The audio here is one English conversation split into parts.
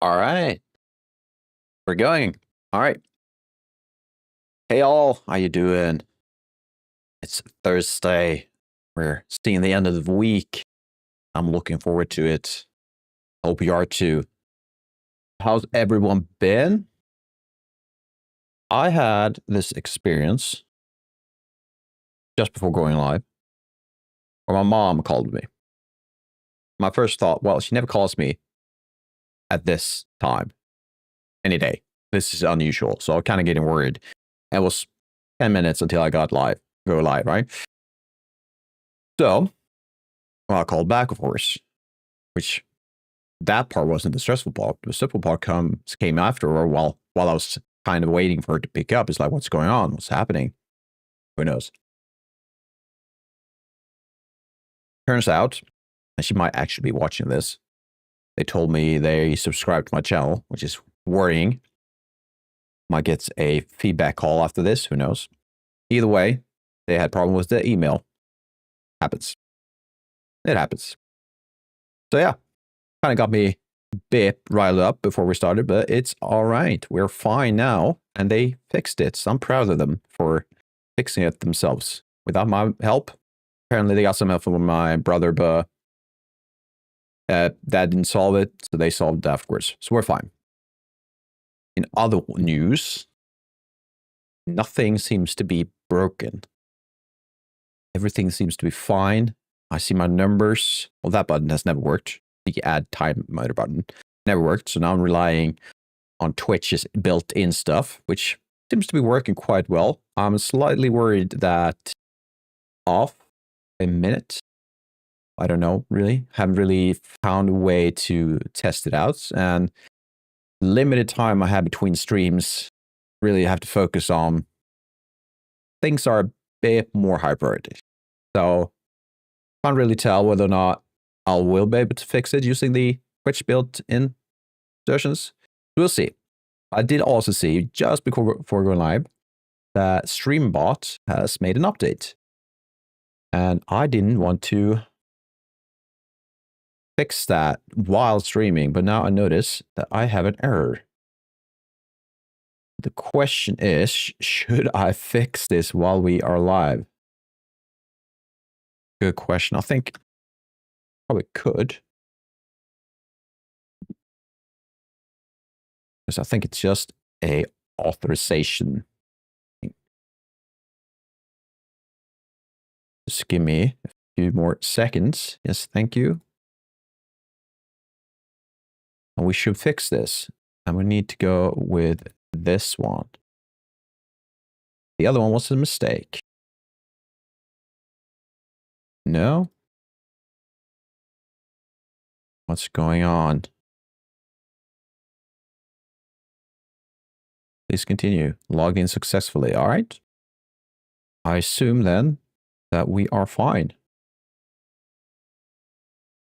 All right, we're going. All right. Hey all, how you doing? It's Thursday. We're seeing the end of the week. I'm looking forward to it. Hope you are too. How's everyone been? I had this experience just before going live, where my mom called me. My first thought, well, she never calls me at this time, any day. This is unusual, so I'm kind of getting worried. It was 10 minutes until I go live, right? So, well, I called back, of course, which that part wasn't the stressful part. The stressful part came after, or while I was kind of waiting for her to pick up. It's like, what's going on? What's happening? Who knows? Turns out, and she might actually be watching this. They told me they subscribed to my channel, which is worrying. Might get a feedback call after this. Who knows? Either way, they had problem with the email. Happens. It happens. So yeah, kind of got me a bit riled up before we started, but it's all right. We're fine now, and they fixed it. So I'm proud of them for fixing it themselves without my help. Apparently, they got some help from my brother, but that didn't solve it, so they solved it afterwards. So we're fine. In other news, nothing seems to be broken. Everything seems to be fine. I see my numbers. Well, that button has never worked. The add time monitor button never worked. So now I'm relying on Twitch's built-in stuff, which seems to be working quite well. I'm slightly worried that off a minute. I don't know, really. Haven't really found a way to test it out. And limited time I have between streams, really have to focus on things are a bit more high priority. So can't really tell whether or not I will be able to fix it using the Twitch built-in versions. We'll see. I did also see, just before going live, that Streambot has made an update. And I didn't want to fix that while streaming, but now I notice that I have an error. The question is, should I fix this while we are live? Good question. I think probably could. Because I think it's just a authorization thing. Just give me a few more seconds. Yes, thank you. And we should fix this. And we need to go with this one. The other one was a mistake. No? What's going on? Please continue. Logged in successfully. All right. I assume then that we are fine.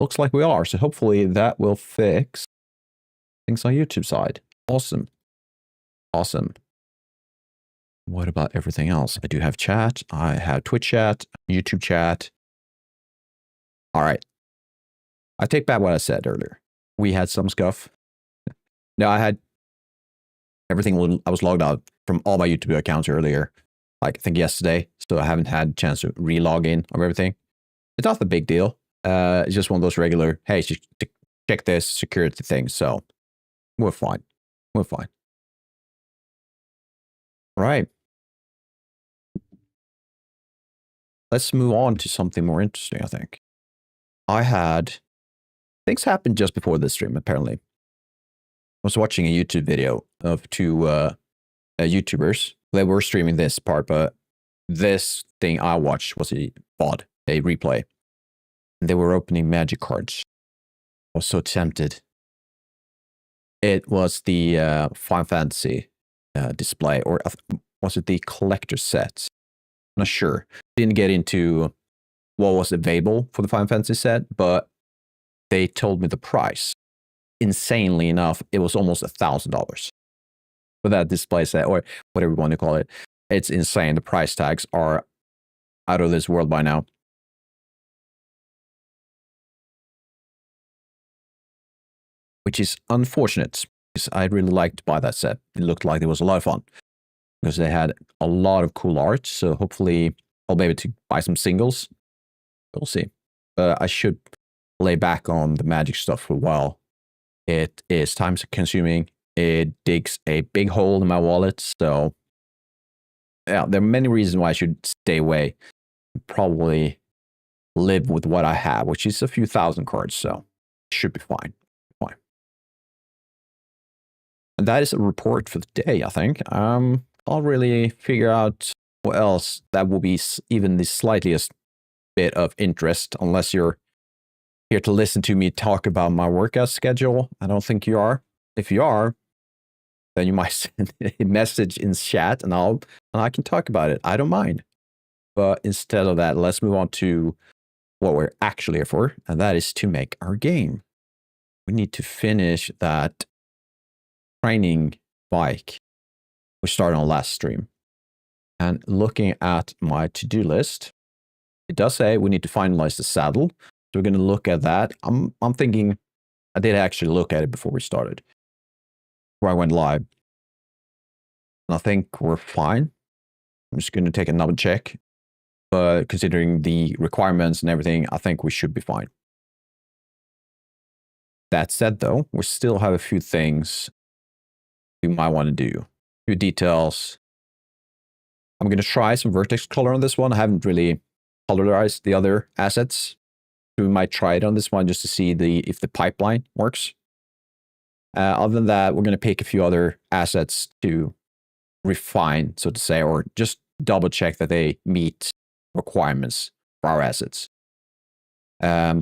Looks like we are. So hopefully that will fix things on YouTube side. Awesome. Awesome. What about everything else? I do have chat. I have Twitch chat, YouTube chat. All right. I take back what I said earlier. We had some scuff. No, I had everything. I was logged out from all my YouTube accounts earlier, like I think yesterday. So I haven't had a chance to re-log in of everything. It's not the big deal. It's just one of those regular, hey, check this security thing. So we're fine. We're fine. Right. Let's move on to something more interesting, I think. Things happened just before this stream, apparently. I was watching a YouTube video of two YouTubers. They were streaming this part, but this thing I watched was a VOD, a replay. And they were opening magic cards. I was so tempted. It was the Final Fantasy display, or was it the collector set? I'm not sure. Didn't get into what was available for the Final Fantasy set, but they told me the price. Insanely enough, it was almost $1,000 for that display set, or whatever you want to call it. It's insane. The price tags are out of this world by now. which is unfortunate because I really liked to buy that set. It looked like it was a lot of fun because they had a lot of cool art. So hopefully I'll be able to buy some singles. We'll see. I should lay back on the Magic stuff for a while. It is time consuming. It digs a big hole in my wallet. So yeah, there are many reasons why I should stay away. Probably live with what I have, which is a few thousand cards. So it should be fine. And that is a report for the day, I think. I'll really figure out what else that will be even the slightest bit of interest, unless you're here to listen to me talk about my workout schedule. I don't think you are. If you are, then you might send a message in chat and I can talk about it. I don't mind. But instead of that, let's move on to what we're actually here for, and that is to make our game. We need to finish that training bike we started on last stream. And looking at my to-do list, it does say we need to finalize the saddle. So we're going to look at that. I'm thinking I did actually look at it before we started, before I went live. And I think we're fine. I'm just going to take another check. But considering the requirements and everything, I think we should be fine. That said, though, we still have a few things we might want to do. A few details. I'm going to try some vertex color on this one. I haven't really colorized the other assets. So we might try it on this one just to see if the pipeline works. Other than that, we're going to pick a few other assets to refine, so to say, or just double check that they meet requirements for our assets. Yeah,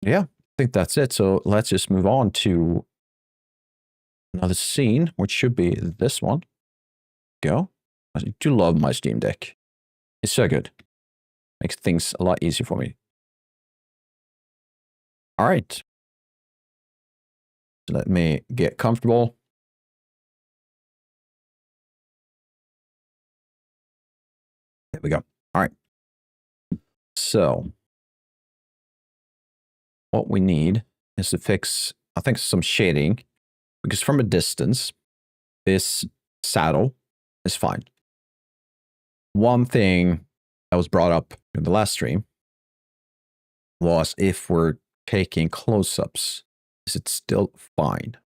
I think that's it. So let's just move on to another scene, which should be this one. Go. I do love my Steam Deck. It's so good. Makes things a lot easier for me. All right. So let me get comfortable. There we go. All right. So what we need is to fix, I think, some shading, because from a distance, this saddle is fine. One thing that was brought up in the last stream was if we're taking close-ups, is it still fine?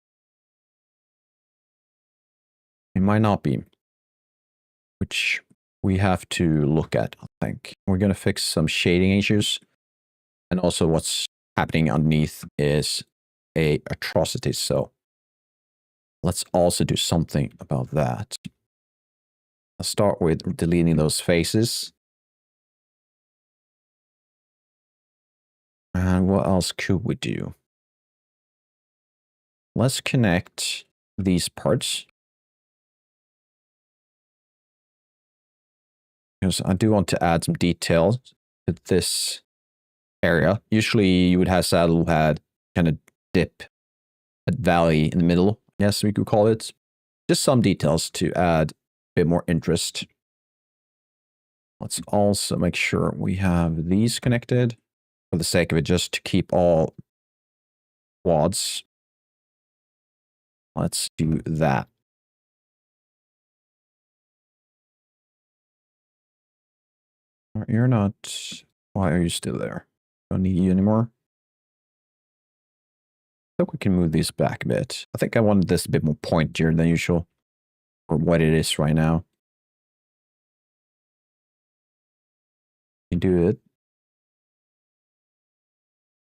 It might not be, which we have to look at, I think. We're going to fix some shading issues. And also what's happening underneath is a atrocity. So let's also do something about that. I'll start with deleting those faces. And what else could we do? Let's connect these parts. Because I do want to add some details to this area. Usually you would have saddle had kind of dip at valley in the middle, yes, we could call it. Just some details to add a bit more interest. Let's also make sure we have these connected for the sake of it, just to keep all quads. Let's do that. You're not. Why are you still there? Don't need you anymore. I think we can move these back a bit. I think I wanted this a bit more pointier than usual, or what it is right now. You do it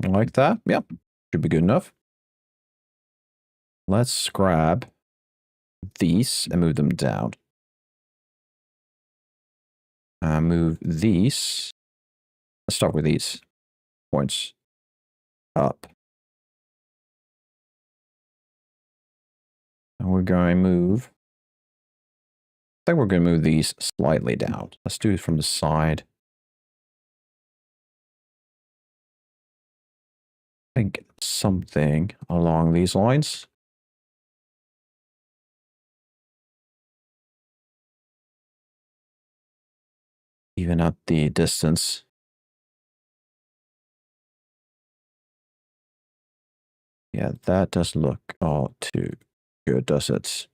like that. Yep, should be good enough. Let's grab these and move them down. Move these. Let's start with these points up. And we're going to move. I think we're going to move these slightly down. Let's do it from the side. I think something along these lines. Even at the distance. Yeah, that doesn't look all too good, does it?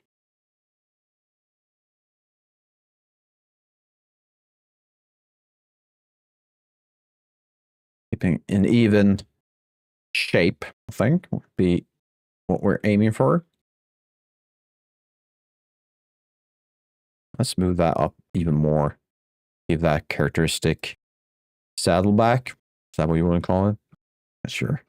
Keeping an even shape, I think, would be what we're aiming for. Let's move that up even more. Give that characteristic saddleback. Is that what you want to call it? Sure.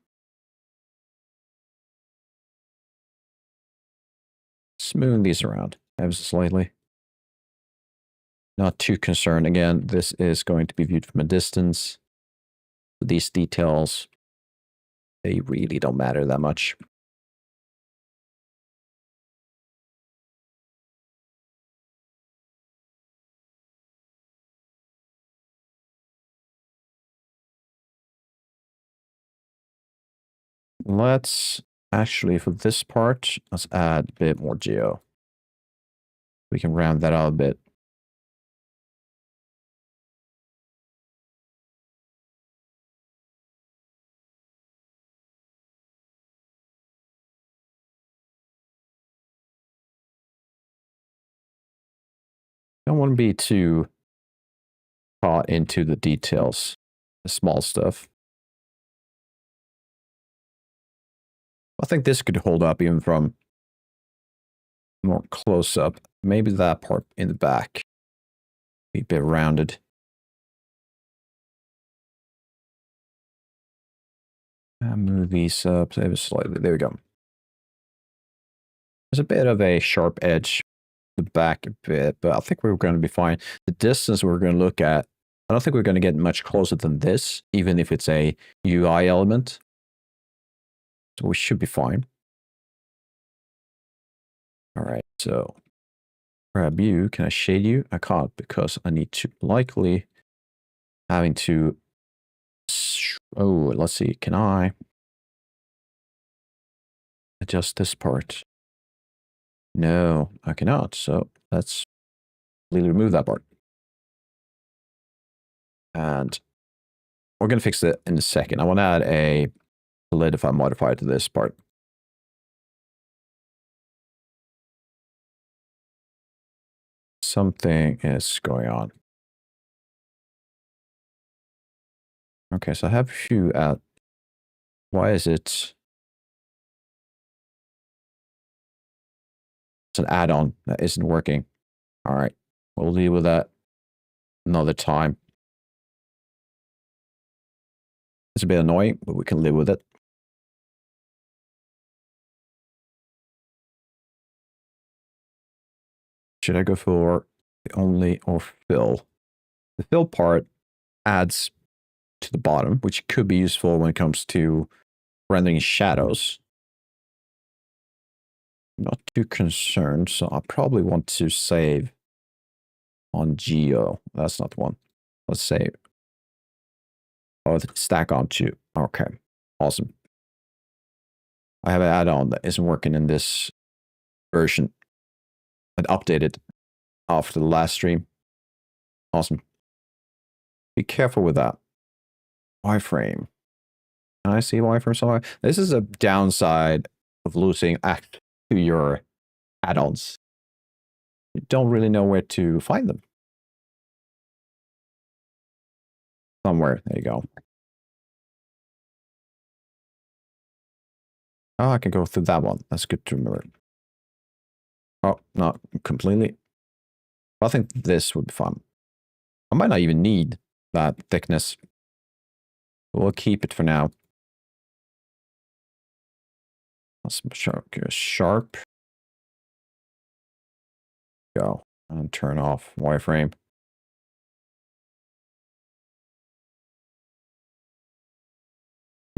Smooth these around ever so slightly. Not too concerned. Again, this is going to be viewed from a distance. These details, they really don't matter that much. Let's actually, for this part, let's add a bit more geo. We can round that out a bit. Don't want to be too caught into the details, the small stuff. I think this could hold up even from more close up. Maybe that part in the back be a bit rounded. Move these up slightly. There we go. There's a bit of a sharp edge the back a bit, but I think we're going to be fine. The distance we're going to look at, I don't think we're going to get much closer than this, even if it's a UI element. So we should be fine. All right, so grab you. Can I shade you? I can't because I need to likely having to. Oh, let's see. Can I adjust this part? No, I cannot. So let's completely remove that part. And we're going to fix it in a second. I want to add a solidify modifier to this part. Something is going on. Okay, so I have a few at. Why is it? It's an add-on that isn't working. All right, we'll deal with that another time. It's a bit annoying, but we can live with it. Should I go for the only or fill? The fill part adds to the bottom, which could be useful when it comes to rendering shadows. I'm not too concerned, so I probably want to save on Geo. That's not the one. Let's save. Oh, the stack on two. Okay, awesome. I have an add-on that isn't working in this version. I updated after the last stream. Awesome. Be careful with that. Wireframe. Can I see wireframe somewhere? This is a downside of losing access to your add-ons. You don't really know where to find them. Somewhere. There you go. Oh, I can go through that one. That's good to remember. Oh, not completely. I think this would be fun. I might not even need that thickness. We'll keep it for now. Let's sharp. Go and turn off wireframe.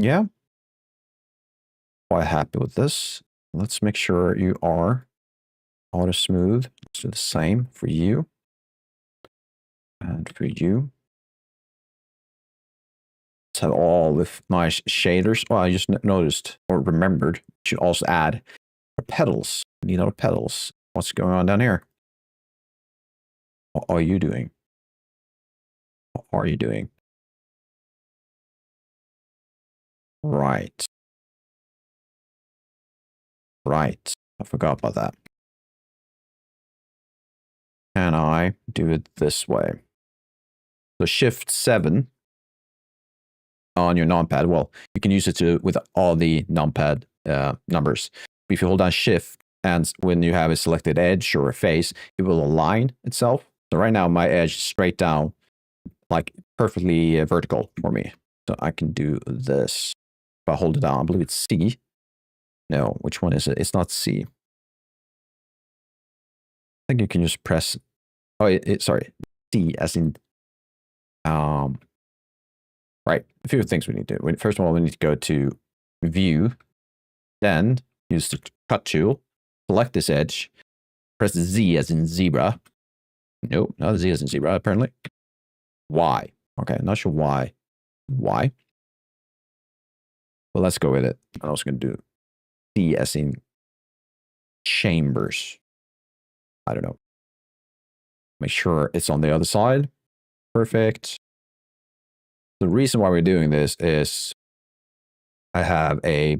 Yeah. Quite happy with this. Let's make sure you are auto smooth. Let's do the same for you. And for you. Let's have all with nice shaders. Oh, I just noticed or remembered. Should also add our petals. We need our petals. What's going on down here? What are you doing? What are you doing? Right. Right. I forgot about that. Can I do it this way? So Shift 7 on your numpad. Well, you can use it with all the numpad numbers. If you hold down Shift and when you have a selected edge or a face, it will align itself. So right now my edge is straight down, like perfectly vertical for me. So I can do this. If I hold it down, I believe it's C. No, which one is it? It's not C. I think you can just press. Oh, sorry, C as in. Right. A few things we need to do. First of all, we need to go to View, then use the Cut tool, select this edge, press Z as in zebra. Nope, not Z as in zebra. Apparently, Y. Okay, not sure why. Y. Well, let's go with it. I'm also going to do C as in chambers. I don't know. Make sure it's on the other side. Perfect. The reason why we're doing this is I have a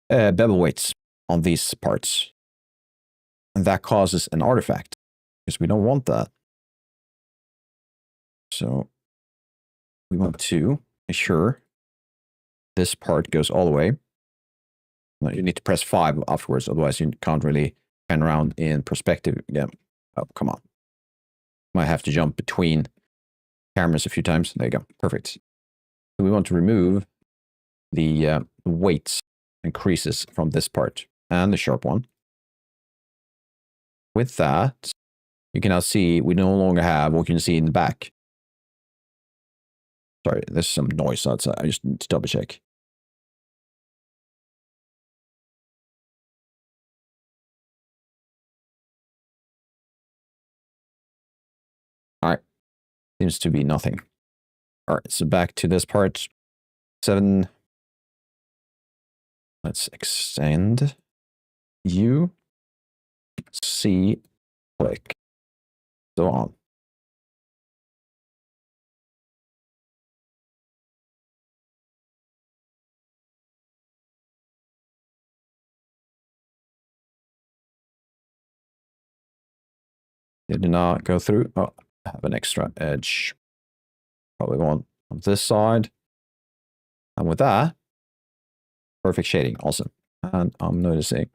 bevel weights on these parts. And that causes an artifact because we don't want that. So we want to make sure this part goes all the way. You need to press 5 afterwards, otherwise you can't really pan around in perspective again. Oh, come on. Might have to jump between cameras a few times. There you go. Perfect. So we want to remove the weights and creases from this part and the sharp one. With that, you can now see we no longer have what you can see in the back. Sorry, there's some noise outside. I just need to double check. All right. Seems to be nothing. All right, so back to this part. 7. Let's extend U, C, click, so on. It did not go through. Oh, I have an extra edge. Probably one on this side. And with that, perfect shading. Awesome. And I'm noticing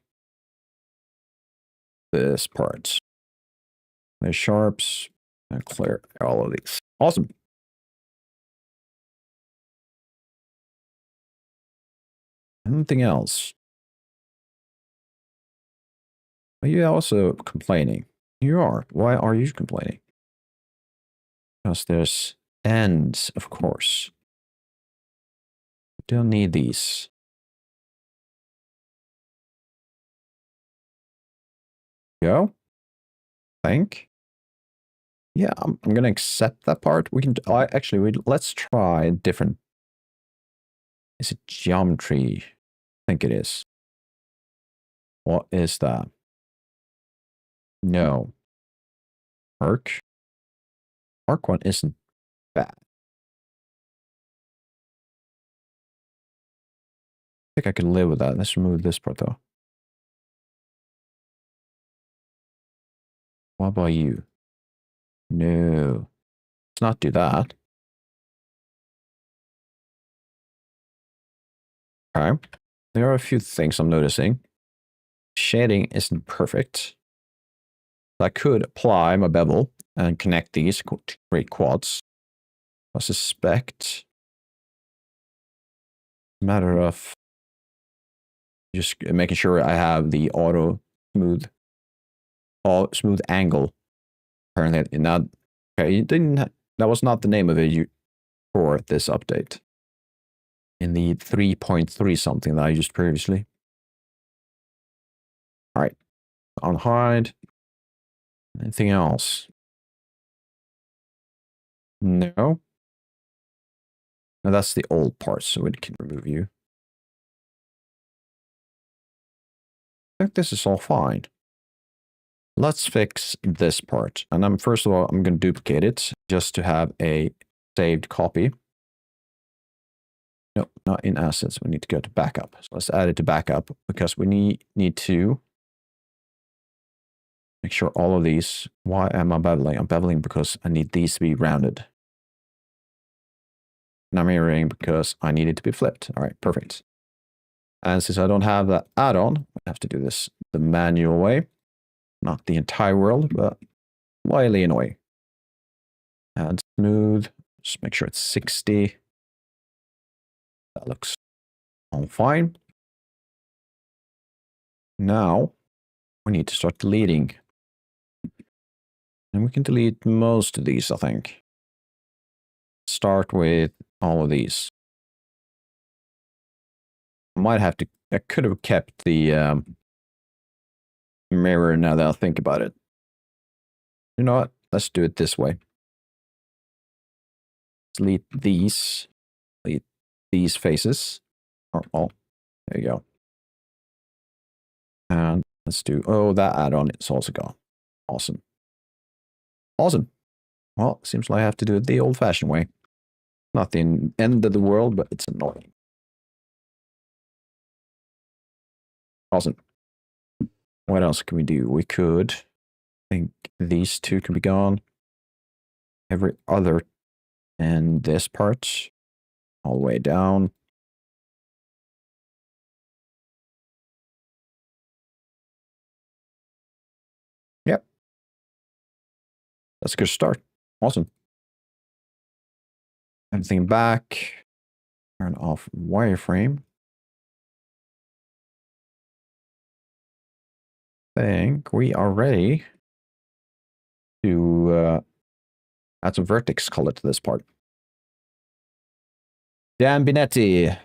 this part. The sharps and clear all of these. Awesome. Anything else? Are you also complaining? You are. Why are you complaining? Because there's ends, of course. Don't need these. Go. Think. Yeah, I'm going to accept that part. We can actually let's try different. Is it geometry? I think it is. What is that? No. Arc. Arc one isn't bad. I think I can live with that. Let's remove this part though. What about you? No. Let's not do that. Okay. There are a few things I'm noticing. Shading isn't perfect. I could apply my bevel and connect these to create quads. I suspect a matter of just making sure I have the auto smooth angle. Apparently not. Okay, you didn't. That was not the name of it for this update. In the 3.3 something that I used previously. All right, on hide. Anything else? No. No, that's the old part, so it can remove you. I think this is all fine. Let's fix this part. And first of all, I'm going to duplicate it just to have a saved copy. No, not in assets. We need to go to backup. So let's add it to backup because we need to make sure all of these. Why am I beveling? I'm beveling because I need these to be rounded. And I'm mirroring because I need it to be flipped. All right, perfect. And since I don't have that add-on, I have to do this the manual way. Not the entire world, but slightly annoying. And smooth. Just make sure it's 60. That looks all fine. Now we need to start deleting. And we can delete most of these, I think. Start with all of these. I could have kept the mirror now that I think about it. You know what? Let's do it this way. Delete these. Delete these faces. Oh, there you go. And let's do, that add-on is also gone. Awesome. Awesome. Well, seems like I have to do it the old-fashioned way. Not the end of the world, but it's annoying. Awesome. What else can we do? We could, I think these two can be gone. Every other, and this part, all the way down. Yep. That's a good start. Awesome. Everything back. Turn off wireframe. I think we are ready to add some vertex color to this part. Dan Binetti,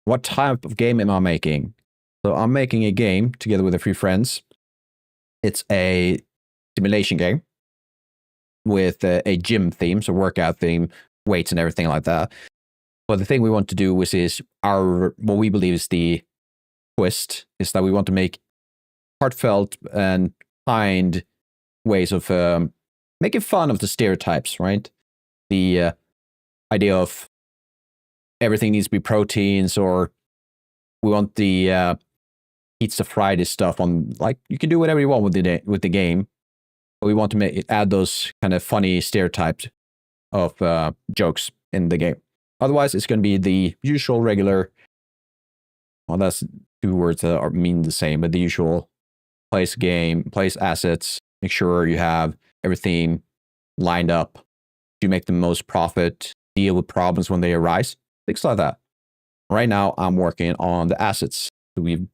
what type of game am I making? So I'm making a game together with a few friends. It's a simulation game with a gym theme, so workout theme, weights and everything like that. But the thing we want to do is what we believe is the twist is that we want to make heartfelt and kind ways of making fun of the stereotypes, right? The idea of everything needs to be proteins, or we want the pizza Friday stuff on, like, you can do whatever you want with the game, but we want to add those kind of funny stereotypes of jokes in the game. Otherwise, it's going to be the usual regular. Well, that's two words that mean the same, but the usual place game, place assets. Make sure you have everything lined up to make the most profit. Deal with problems when they arise. Things like that. Right now, I'm working on the assets. So we've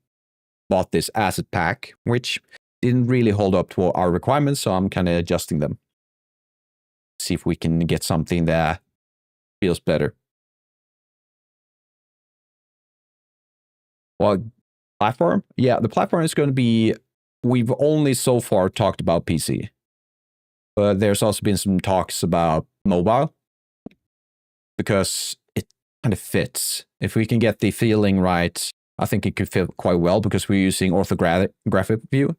bought this asset pack, which didn't really hold up to our requirements, so I'm kind of adjusting them. See if we can get something that feels better. Well, platform? Yeah, the platform is going to be, we've only so far talked about PC. But there's also been some talks about mobile. Because it kind of fits. If we can get the feeling right, I think it could fit quite well because we're using orthographic view.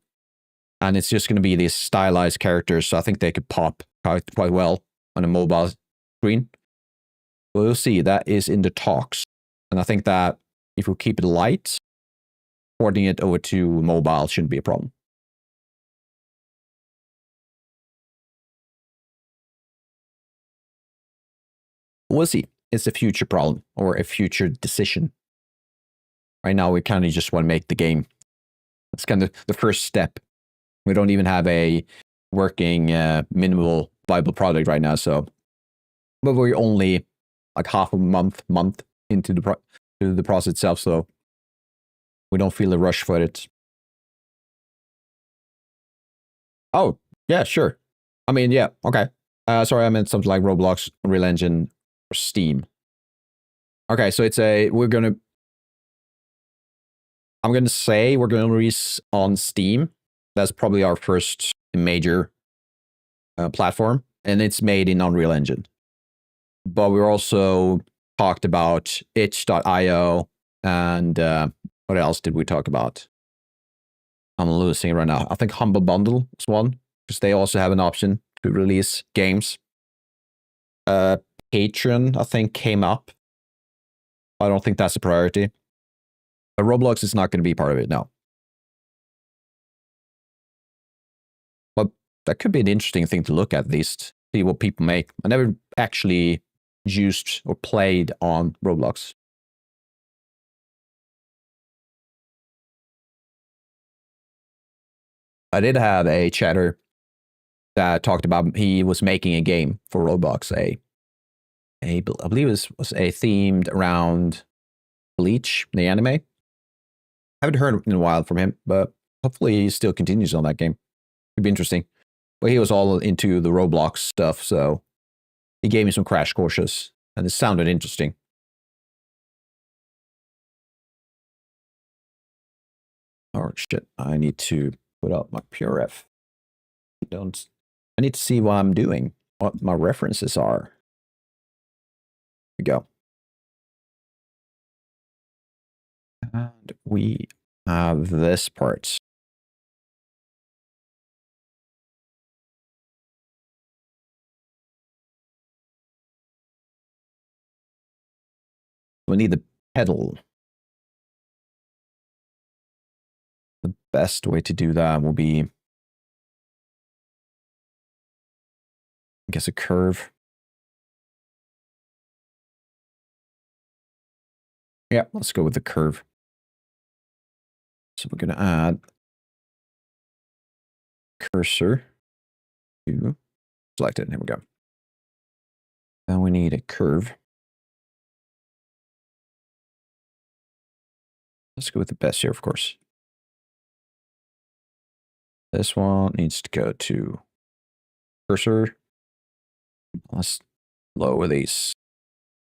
And it's just going to be these stylized characters, so I think they could pop quite well on a mobile screen. We'll see. That is in the talks. And I think that if we keep it light, porting it over to mobile shouldn't be a problem. We'll see. It's a future problem or a future decision. Right now, we kind of just want to make the game. It's kind of the first step. We don't even have a working minimal viable product right now. So, but we're only like half a month into the process itself. So we don't feel a rush for it. Oh, yeah, sure. I mean, yeah, okay. Sorry, I meant something like Roblox, Unreal Engine, or Steam. Okay, so it's I'm going to say we're going to release on Steam. That's probably our first major platform, and it's made in Unreal Engine. But we're also talked about itch.io, and what else did we talk about? I'm losing it right now. I think Humble Bundle is one, because they also have an option to release games. Patreon, I think, came up I don't think that's a priority. But Roblox is not going to be part of it now. But that could be an interesting thing to look at least. See what people make. I never actually used or played on Roblox. I did have a chatter that talked about he was making a game for Roblox. I believe it was a themed around Bleach, the anime. I haven't heard in a while from him, but hopefully he still continues on that game. It'd be interesting. But he was all into the Roblox stuff, so he gave me some crash courses, and it sounded interesting. Oh shit! I need to put up my PureRef. I need to see what I'm doing, what my references are. Here we go. And we have this part. We need the pedal. The best way to do that will be, I guess, a curve. Yeah, let's go with the curve. So we're going to add cursor to select it. Here we go. Now we need a curve. Let's go with the best here, of course. This one needs to go to cursor. Let's lower these.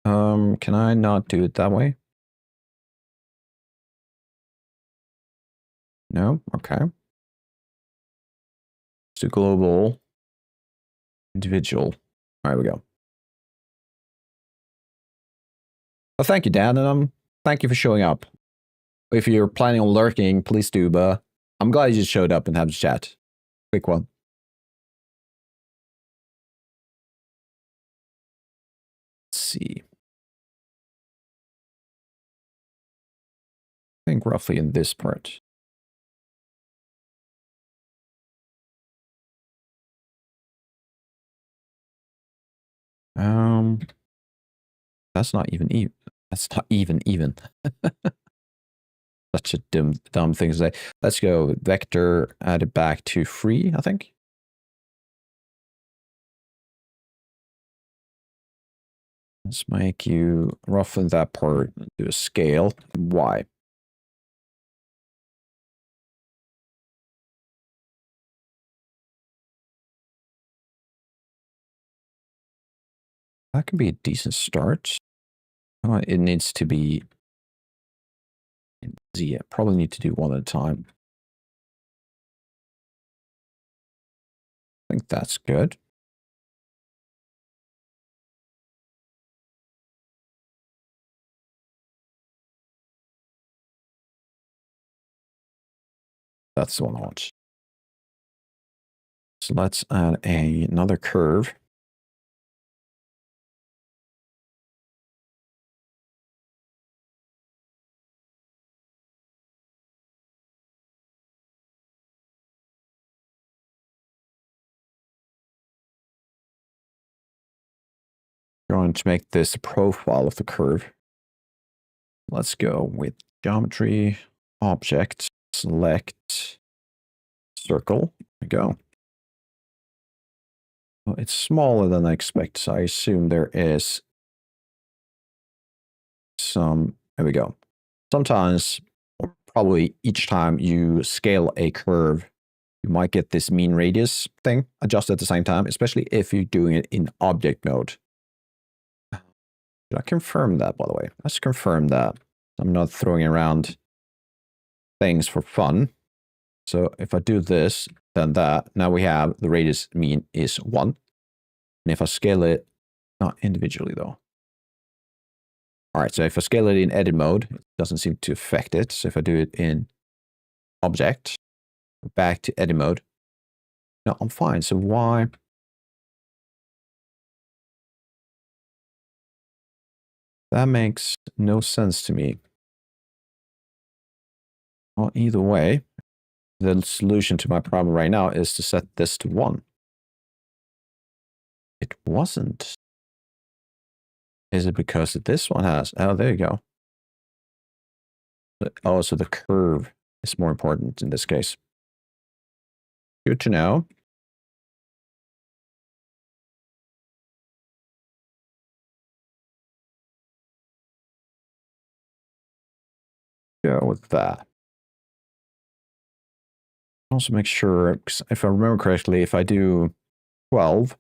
Can I not do it that way? No? Okay. Let's do global, individual. All right, we go. Well, thank you, Dan, and thank you for showing up. If you're planning on lurking, please do, but I'm glad you just showed up and had a chat. Quick one. Let's see. I think roughly in this part. That's not even. That's not even. Such a dumb thing to say. Let's go vector, add it back to free, I think. Let's make you roughen that part, do a scale. Y. That could be a decent start. It needs to be Z. I probably need to do one at a time. I think that's good. That's the one I want. So let's add another curve. Going to make this the profile of the curve. Let's go with geometry, object, select, circle. There we go. Well, it's smaller than I expect, so I assume there is some. There we go. Sometimes, or probably each time you scale a curve, you might get this mean radius thing adjusted at the same time, especially if you're doing it in object mode. Should I confirm that, by the way? Let's confirm that. I'm not throwing around things for fun. So if I do this, then that, now we have the radius mean is 1. And if I scale it, not individually though. All right, so if I scale it in edit mode, it doesn't seem to affect it. So if I do it in object, back to edit mode, no, I'm fine. So why? That makes no sense to me. Well, either way, the solution to my problem right now is to set this to 1. It wasn't. Is it because this one has... Oh, there you go. Oh, so the curve is more important in this case. Good to know. Go with that. Also make sure, if I remember correctly, if I do 12,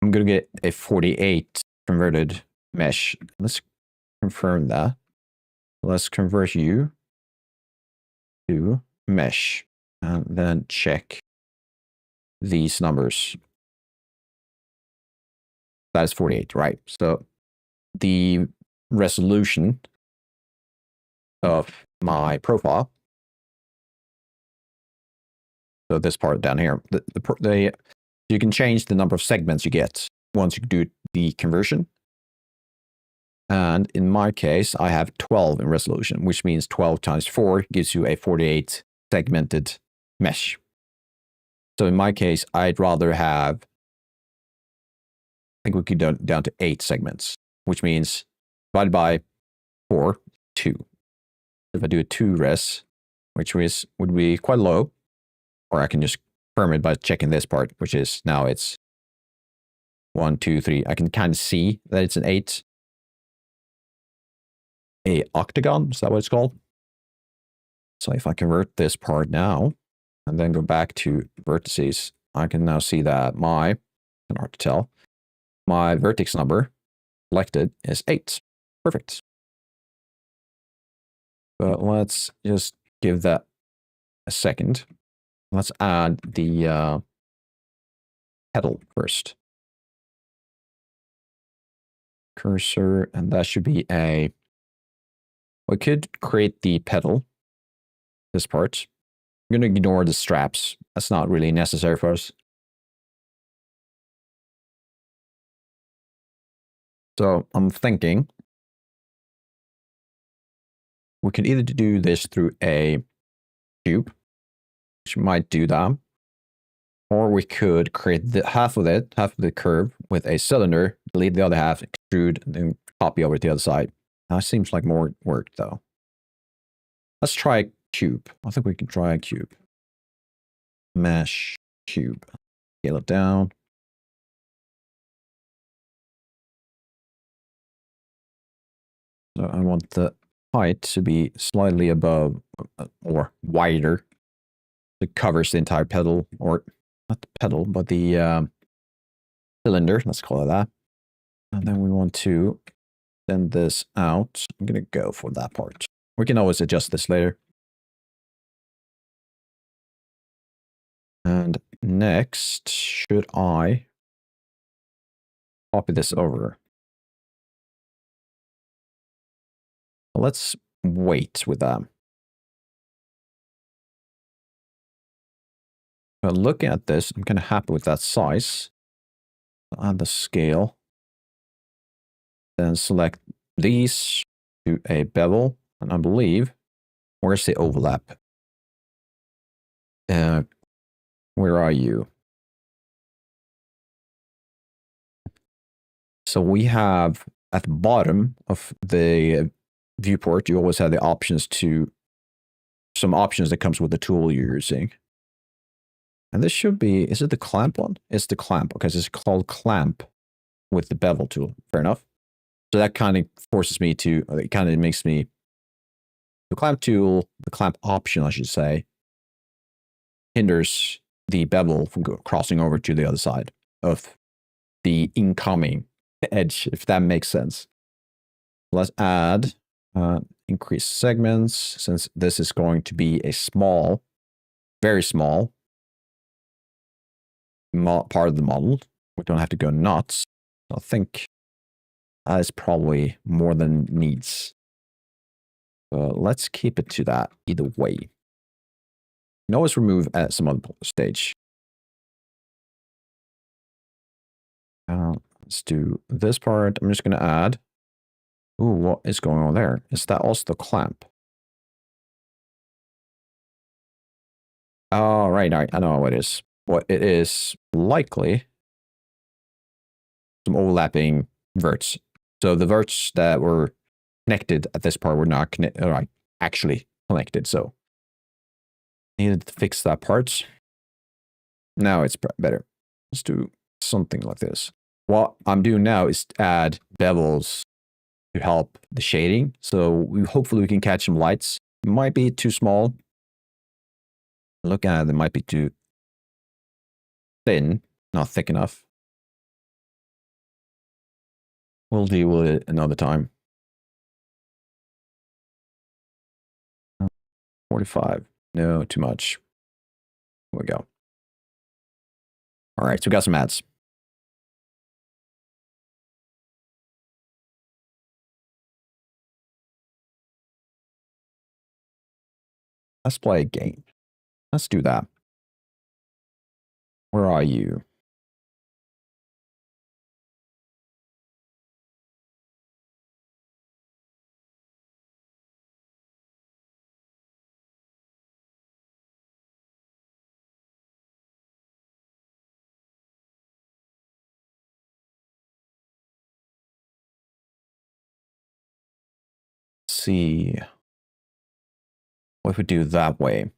I'm going to get a 48 converted mesh. Let's confirm that. Let's convert you to mesh and then check these numbers. That is 48, right? So the resolution of my profile, so this part down here, you can change the number of segments you get once you do the conversion. And in my case, I have 12 in resolution, which means 12 times 4 gives you a 48 segmented mesh. So in my case, I'd rather have, I think we could go down to 8 segments, which means divided by 4, 2. If I do a 2 res, which would be quite low, or I can just confirm it by checking this part, which is now it's 1, 2, 3. I can kind of see that it's an 8. A octagon, is that what it's called? So if I convert this part now, and then go back to vertices, I can now see that my, it's hard to tell, my vertex number selected is 8. Perfect. But let's just give that a second. Let's add the pedal first. Cursor, and that should be a... We could create the pedal, this part. I'm going to ignore the straps. That's not really necessary for us. So I'm thinking we can either do this through a cube, which might do that, or we could create half of the curve with a cylinder, delete the other half, extrude, and then copy over to the other side. That seems like more work, though. Let's try a cube. I think we can try a cube. Mesh cube. Scale it down. So I want the height to be slightly above or wider. It covers the entire pedal, or not the pedal, but the cylinder. Let's call it that. And then we want to send this out. I'm going to go for that part. We can always adjust this later. And next, should I copy this over? Let's wait with that. But looking at this, I'm kind of happy with that size. Add the scale. Then select these to a bevel. And I believe, where's the overlap? Where are you? So we have at the bottom of the viewport, you always have the options to, some options that comes with the tool you're using. And this should be, is it the clamp one? It's the clamp, because it's called clamp with the bevel tool. Fair enough. So that kind of forces me to, it kind of makes me, the clamp tool, the clamp option, I should say, hinders the bevel from crossing over to the other side of the incoming edge, if that makes sense. Let's add increase segments, since this is going to be a small, very small part of the model. We don't have to go nuts. I think that is probably more than needs. Let's keep it to that either way. You can always remove at some other stage. Let's do this part. I'm just going to add Ooh, what is going on there? Is that also the clamp? Oh, right. I know what it is. What it is likely some overlapping verts. So the verts that were connected at this part were not actually connected. So needed to fix that part. Now it's better. Let's do something like this. What I'm doing now is add bevels to help the shading. So hopefully we can catch some lights. It might be too small. Look at it, it might be too thin, not thick enough. We'll deal with it another time. 45. No, too much. Here we go. All right, so we got some ads. Let's play a game. Let's do that. Where are you? Let's see. What if we do that way?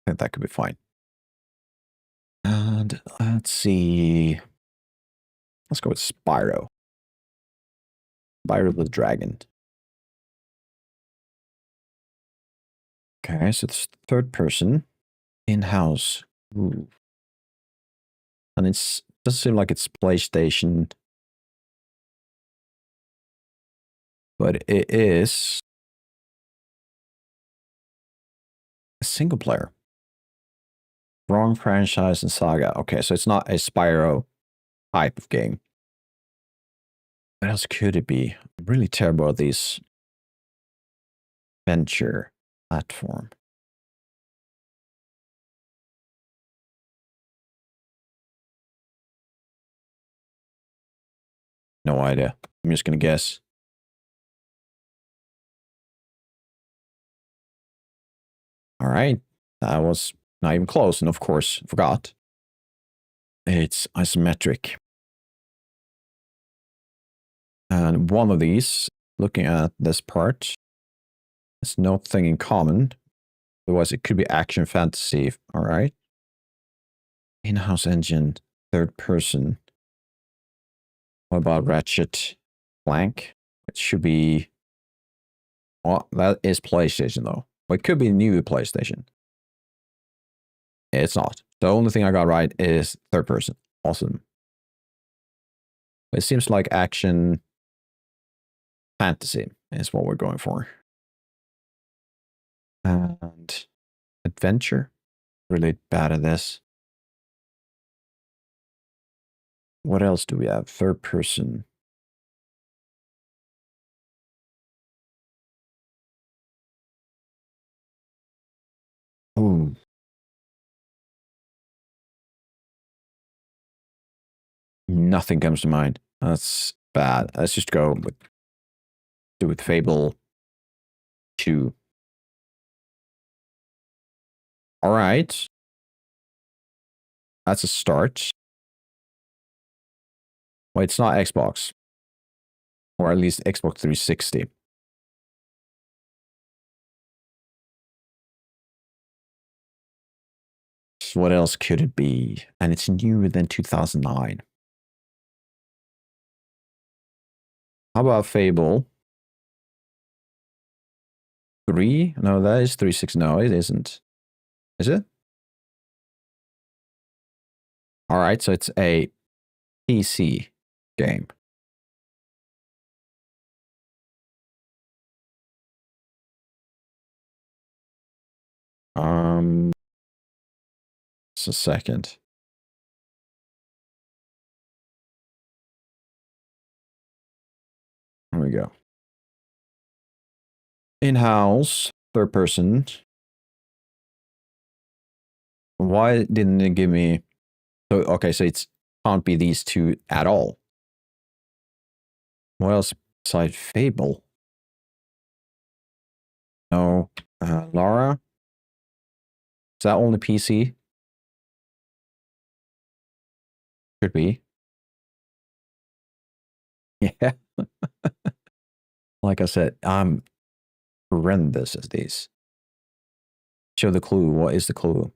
I think that could be fine. And let's see. Let's go with Spyro. Spyro the Dragon. Okay, so it's third person. In-house. Ooh. And it doesn't seem like it's PlayStation. But it is a single player. Wrong franchise and saga. Okay, so it's not a Spyro type of game. What else could it be? I'm really terrible at these venture platform. No idea. I'm just gonna guess. All right, that was not even close, and of course, forgot. It's isometric. And one of these, looking at this part, has nothing in common. Otherwise, it could be action fantasy. All right. In-house engine, third person. What about Ratchet Clank? It should be. Well, that is PlayStation though. But it could be new PlayStation. It's not. The only thing I got right is third person. Awesome. It seems like action fantasy is what we're going for. And adventure. Really bad at this. What else do we have? Third person. Ooh. Nothing comes to mind. That's bad. Let's just go with Fable 2. All right. That's a start. Wait, it's not Xbox. Or at least Xbox 360. So what else could it be? And it's newer than 2009. How about Fable 3? No, that is 360. No, it isn't. Is it? All right, so it's a PC game. Just a second. There we go. In-house, third person. Why didn't it give me? So okay, so it can't be these two at all. What else besides Fable? No. Lara? Is that only PC? Could be. Yeah. Like I said, I'm horrendous at these. Show the clue. What is the clue?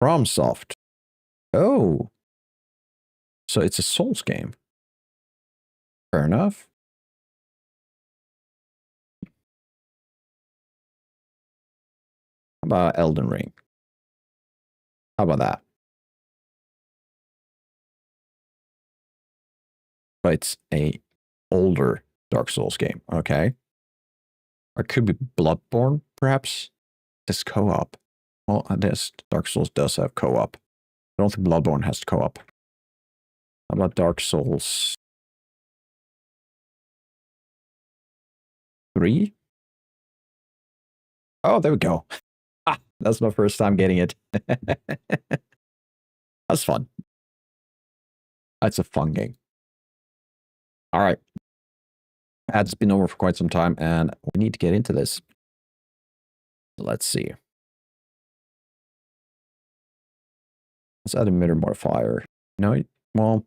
FromSoft. Oh. So it's a Souls game. Fair enough. How about Elden Ring? How about that? But it's a older Dark Souls game. Okay. Or it could be Bloodborne, perhaps? This co-op. Well, this Dark Souls does have co-op. I don't think Bloodborne has co-op. How about Dark Souls 3? Oh, there we go. Ah, that's my first time getting it. That's fun. That's a fun game. All right. Ad's been over for quite some time, and we need to get into this. Let's see. Let's add emitter modifier. No, well,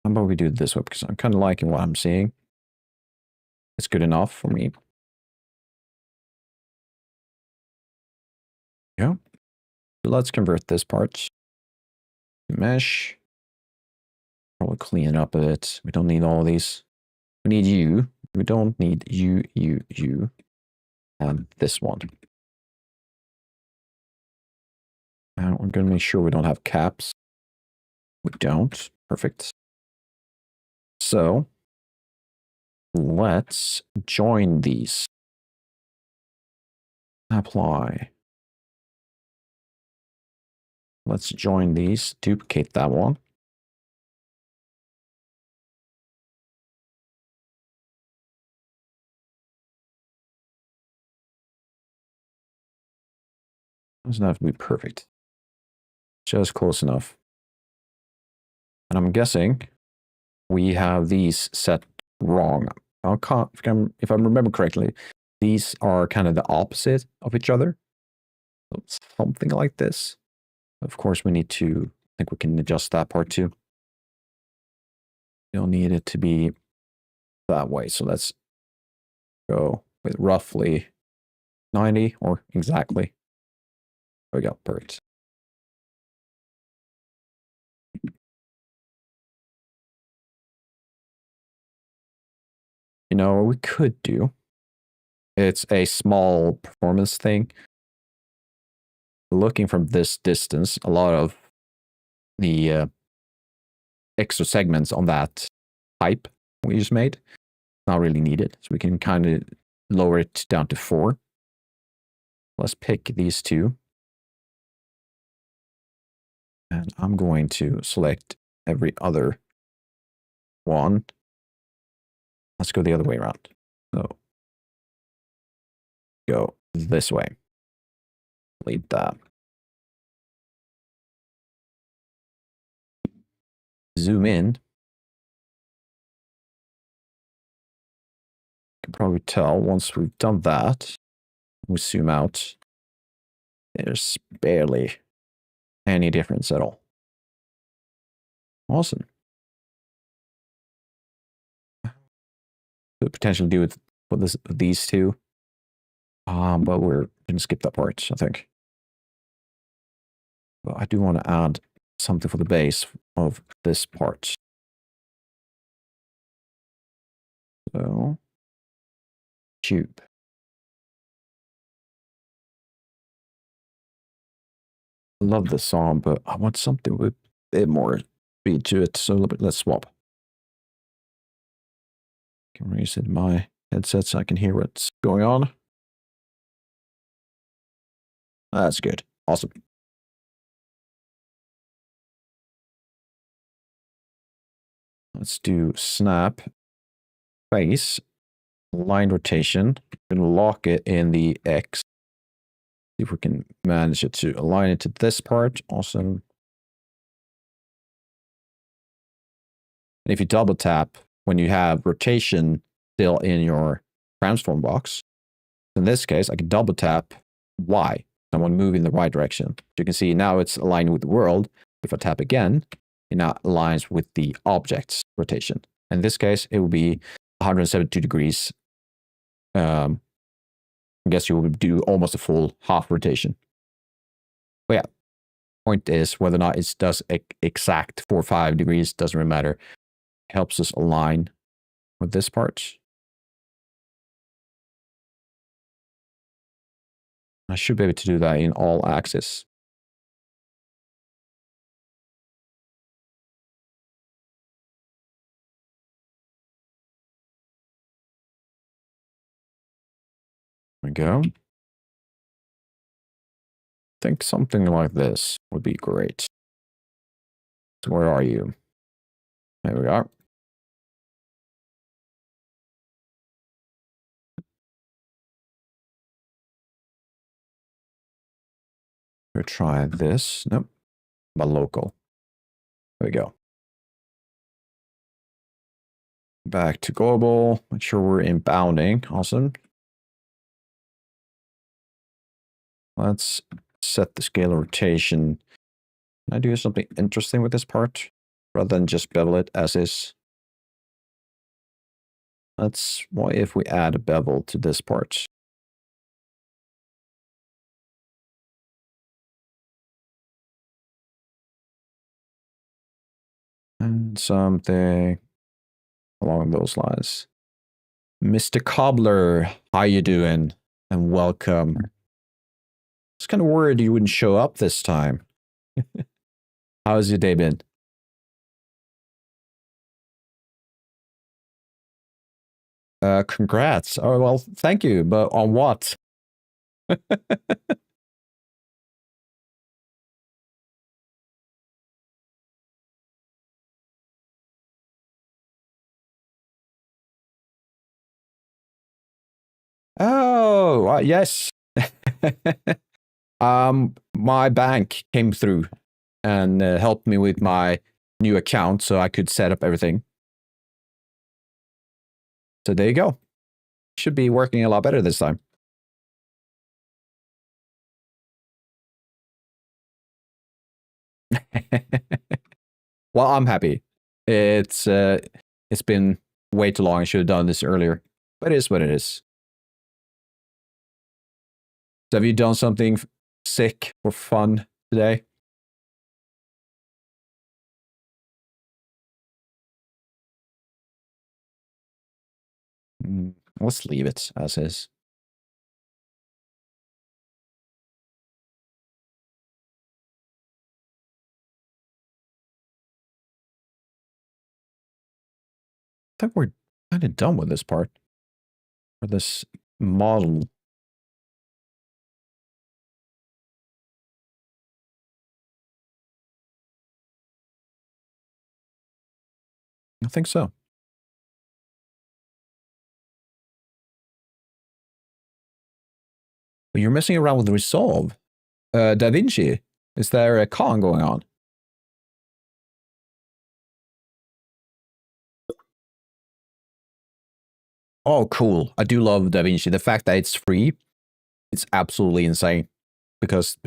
how about we do it this way? Because I'm kind of liking what I'm seeing. It's good enough for me. Yeah. So let's convert this part to mesh. Probably clean it up a bit. We don't need all of these. We need you. We don't need you, and this one. And we're going to make sure we don't have caps. We don't. Perfect. So let's join these. Apply. Let's join these. Duplicate that one. Doesn't have to be perfect. Just close enough. And I'm guessing we have these set wrong. If I remember correctly, these are kind of the opposite of each other. Something like this. Of course, we need to, I think we can adjust that part too. You'll need it to be that way. So let's go with roughly 90 or exactly. There we go. Perfect. You know what we could do? It's a small performance thing. Looking from this distance, a lot of the extra segments on that pipe we just made not really needed. So we can kind of lower it down to 4. Let's pick these two. And I'm going to select every other one. Let's go the other way around. So go this way. Delete that. Zoom in. You can probably tell once we've done that, we zoom out, there's barely any difference at all. Awesome. Could potentially do it with these two. But we're going to skip that part, I think. But I do want to add something for the base of this part. So, tube. I love this song, but I want something with a bit more speed to it. So let's swap. I can raise it in my headset so I can hear what's going on. That's good. Awesome. Let's do snap, face, line rotation. We're going to lock it in the X. See if we can manage it to align it to this part. Awesome. And if you double tap when you have rotation still in your transform box, in this case, I can double tap Y. Someone move in the Y direction. You can see now it's aligned with the world. If I tap again, it now aligns with the object's rotation. In this case, it will be 172 degrees. I guess you would do almost a full half rotation. But yeah, point is whether or not it does exact 4 or 5 degrees, doesn't really matter. It helps us align with this part. I should be able to do that in all axes. There we go. I think something like this would be great. So where are you? There we are. We'll try this. Nope. But local. There we go. Back to global. Make sure we're in bounding. Awesome. Let's set the scale of rotation. Can I do something interesting with this part rather than just bevel it as is? What if we add a bevel to this part? And something along those lines. Mr. Cobbler, how you doing? And welcome. It's kind of worried you wouldn't show up this time. How's your day been? Congrats. Oh, well, thank you. But on what? Oh, yes. My bank came through and helped me with my new account so I could set up everything. So there you go. Should be working a lot better this time. Well, I'm happy. It's been way too long. I should have done this earlier, but it is what it is. So have you done something sick or fun today? Let's leave it as is. I think we're kind of done with this part. Or this model. I think so. But you're messing around with Resolve. DaVinci, is there a con going on? Oh, cool. I do love DaVinci. The fact that it's free, it's absolutely insane. Because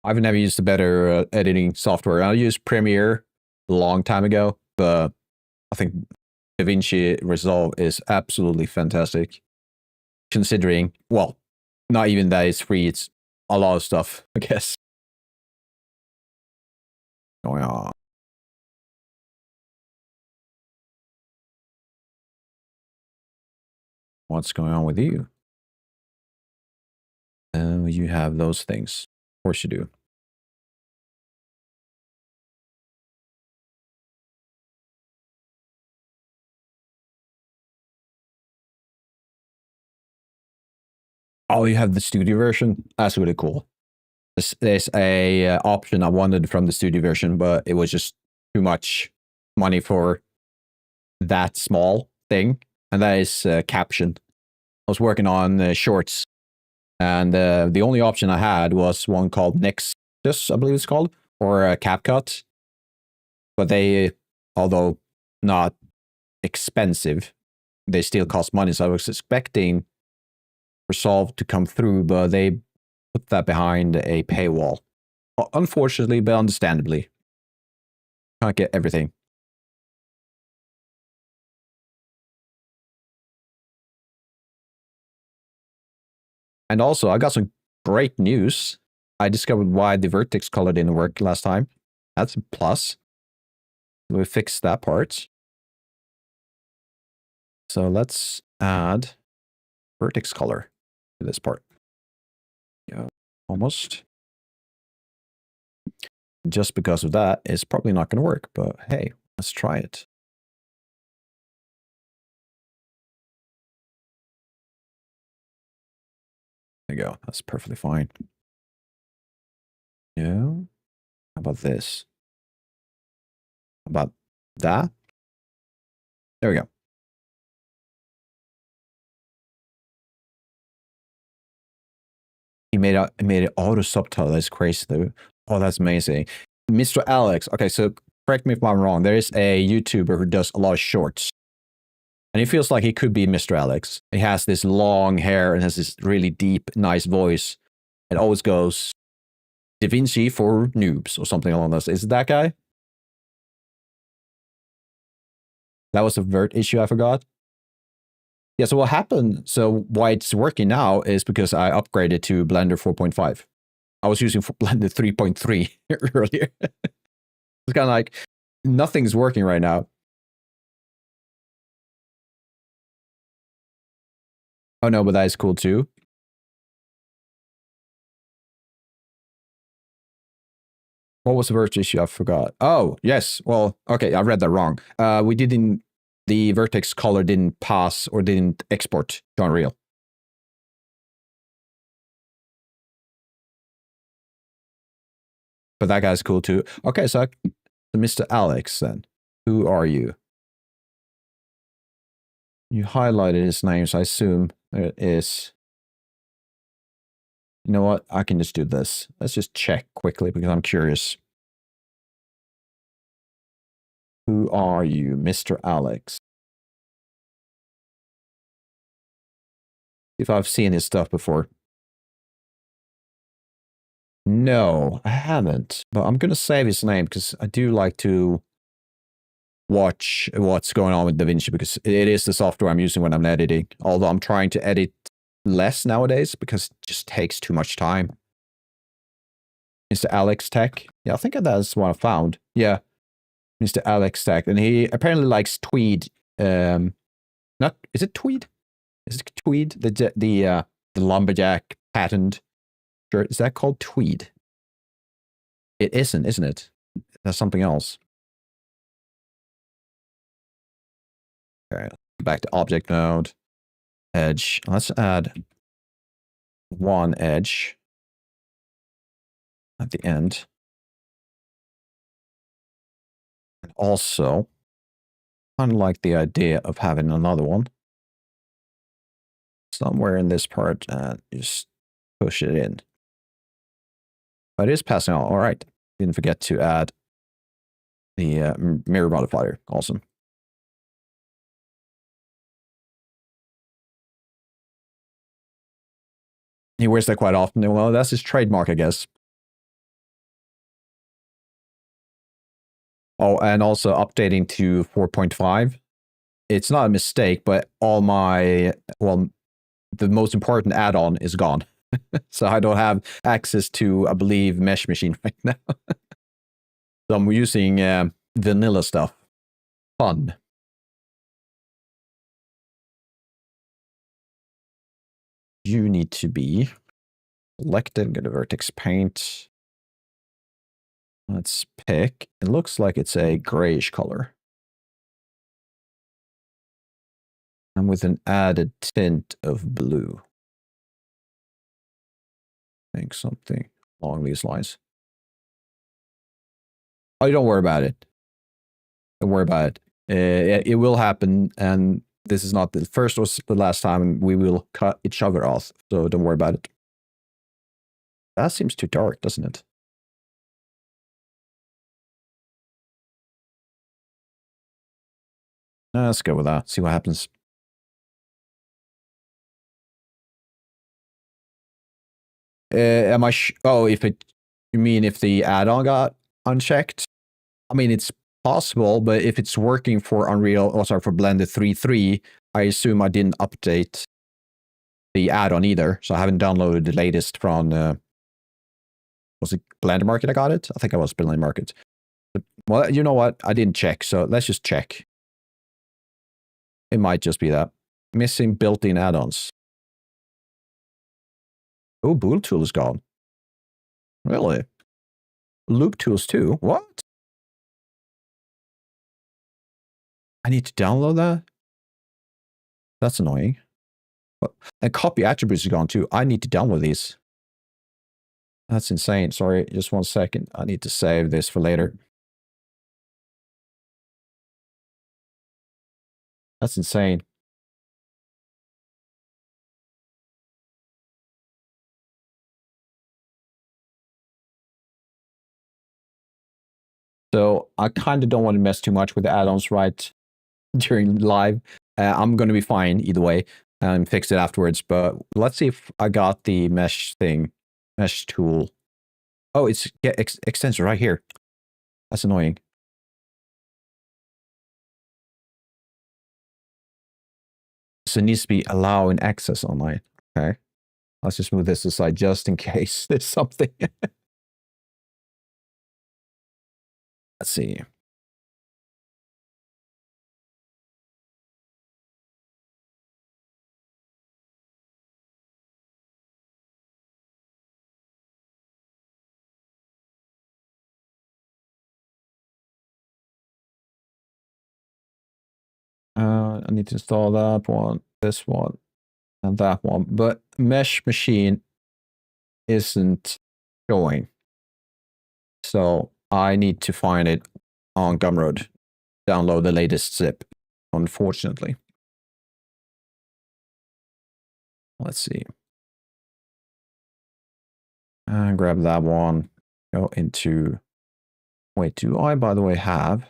I've never used a better editing software. I used Premiere a long time ago, but I think DaVinci Resolve is absolutely fantastic. Considering, well, not even that it's free, it's a lot of stuff, I guess. Going on. What's going on with you? You have those things. Of course you do. Oh, you have the studio version? That's really cool. There's a option I wanted from the studio version, but it was just too much money for that small thing. And that is caption. I was working on shorts. And the only option I had was one called Nexus, I believe it's called, or CapCut. But they although not expensive. They still cost money, so I was expecting Resolve to come through, but they put that behind a paywall. Unfortunately, but understandably. Can't get everything. And also, I got some great news. I discovered why the vertex color didn't work last time. That's a plus. We fixed that part. So let's add vertex color to this part. Yeah, almost. Just because of that, it's probably not going to work, but hey, let's try it. There you go. That's perfectly fine. Yeah. How about this? How about that? There we go. He made it auto subtitle. That's crazy though. Oh, that's amazing. Mr. Alex. Okay, so correct me if I'm wrong. There is a YouTuber who does a lot of shorts. And he feels like he could be Mr. Alex. He has this long hair and has this really deep, nice voice. It always goes DaVinci for noobs or something along those. Is it that guy? That was a vert issue I forgot. Yeah, so what happened, so why it's working now is because I upgraded to Blender 4.5. I was using Blender 3.3 earlier. It's kind of like, nothing's working right now. Oh no, but that is cool too. What was the vertex issue? I forgot. Oh, yes. Well, okay, I read that wrong. The vertex color didn't pass or didn't export to Unreal. But that guy's cool too. Okay, so Mr. Alex then. Who are you? You highlighted his name, so I assume it is. You know what? I can just do this. Let's just check quickly because I'm curious. Who are you, Mr. Alex? If I've seen his stuff before. No, I haven't. But I'm going to save his name because I do like to watch what's going on with DaVinci because it is the software I'm using when I'm editing. Although I'm trying to edit less nowadays because it just takes too much time. Mr. Alex Tech. Yeah, I think that's what I found. Yeah. Mr. Alex Tech. And he apparently likes Tweed. Not, is it Tweed? Is it Tweed? The lumberjack patterned shirt. Is that called Tweed? It isn't it? That's something else. Okay, back to object mode. Edge. Let's add one edge at the end. And also, I kind of like the idea of having another one somewhere in this part and just push it in. But it is passing on. All right. Didn't forget to add the mirror modifier. Awesome. He wears that quite often. Well, that's his trademark, I guess. Oh, and also updating to 4.5. It's not a mistake, but all my, well, the most important add-on is gone. So I don't have access to, I believe, Mesh Machine right now. So I'm using vanilla stuff. Fun. You need to be selected, go to vertex paint. Let's pick. It looks like it's a grayish color. And with an added tint of blue. I think something along these lines. Oh, don't worry about it. Don't worry about it. It will happen, and this is not the first or the last time we will cut each other off, so don't worry about it. That seems too dark, doesn't it? Let's go with that. See what happens. Am I? Oh, if it. You mean if the add-on got unchecked? I mean, it's possible, but if it's working for Unreal, oh sorry, for Blender 3.3, I assume I didn't update the add-on either, so I haven't downloaded the latest from. Was it Blender Market I got it? I think I was Blender Market. But, well, you know what? I didn't check, so let's just check. It might just be that. Missing built-in add-ons. Oh, Bool Tool is gone. Really? Loop Tools too? What? I need to download that? That's annoying. And copy attributes is gone too. I need to download these. That's insane. Sorry, just 1 second. I need to save this for later. That's insane. So I kind of don't want to mess too much with the add-ons right during live. I'm going to be fine either way and fix it afterwards. But let's see if I got the mesh thing, mesh tool. Oh, it's extensor right here. That's annoying. So it needs to be allowing access online. Okay. Let's just move this aside just in case there's something. Let's see. I need to install that one, this one, and that one. But Mesh Machine isn't showing. So I need to find it on Gumroad. Download the latest zip, unfortunately. Let's see. Grab that one. Go into... Wait, do I, by the way, have...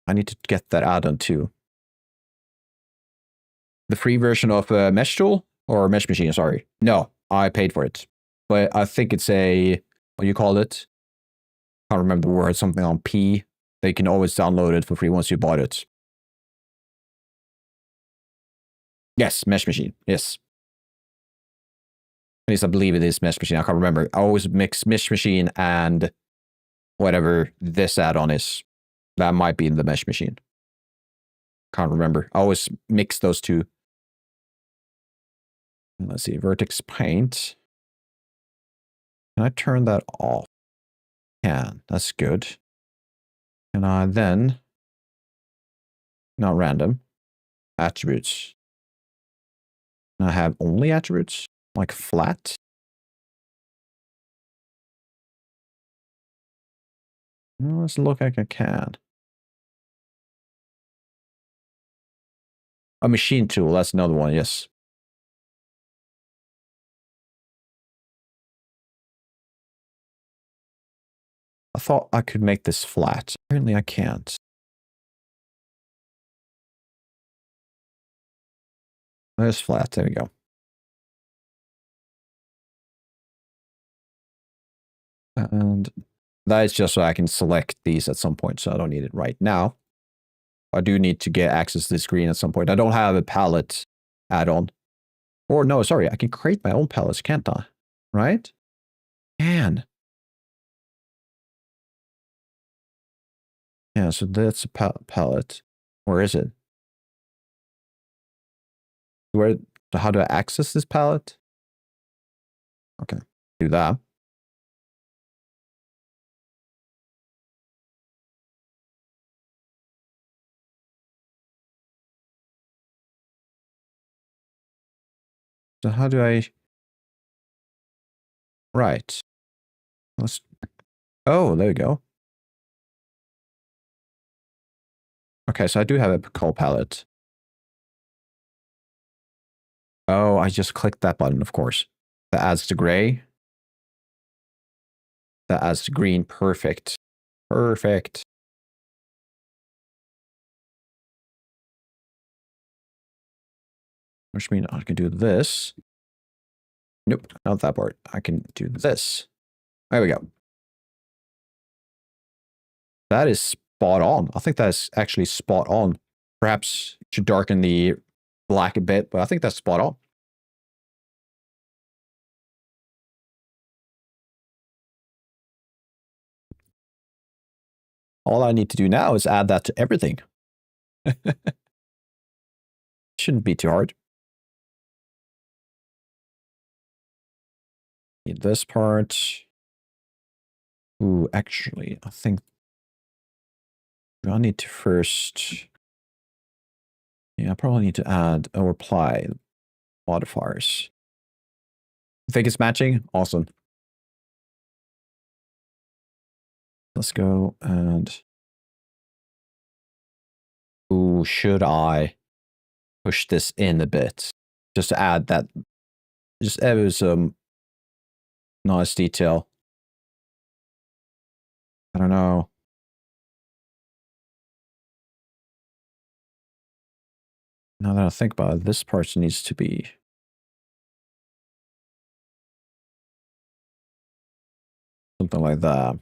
I need to get that add-on too. The free version of Mesh Tool? Or Mesh Machine, sorry. No, I paid for it. But I think it's a... What do you call it? I can't remember the word. Something on P. They can always download it for free once you bought it. Yes, Mesh Machine. Yes. At least I believe it is Mesh Machine. I can't remember. I always mix Mesh Machine and whatever this add-on is. That might be the Mesh Machine. Can't remember. I always mix those two. Let's see. Vertex Paint. Can I turn that off? Can. That's good. Can I then... Not random. Attributes. Can I have only attributes? Like flat? Well, let's look like I can. A machine tool, that's another one, yes. I thought I could make this flat. Apparently I can't. There's flat, there we go. And that is just so I can select these at some point, so I don't need it right now. I do need to get access to the screen at some point. I don't have a palette add-on. Or no, sorry, I can create my own palettes, can't I? Right? Can. Yeah, so that's a palette. Where is it? Where? How do I access this palette? Okay, do that. So how do I... Right. Let's... Oh, there we go. Okay, so I do have a color palette. Oh, I just clicked that button, of course. That adds to gray. That adds to green. Perfect. Perfect. which means I can do this. Nope, not that part. I can do this. There we go. That is spot on. I think that's actually spot on. Perhaps should darken the black a bit, but I think that's spot on. All I need to do now is add that to everything. Shouldn't be too hard. Need this part. Ooh, actually, I think I need to first. Yeah, I probably need to add or apply modifiers. Think it's matching? Awesome. Let's go and. Ooh, should I push this in a bit? Just to add that. Just add some nice detail. I don't know. Now that I think about it, this part needs to be. Something like that.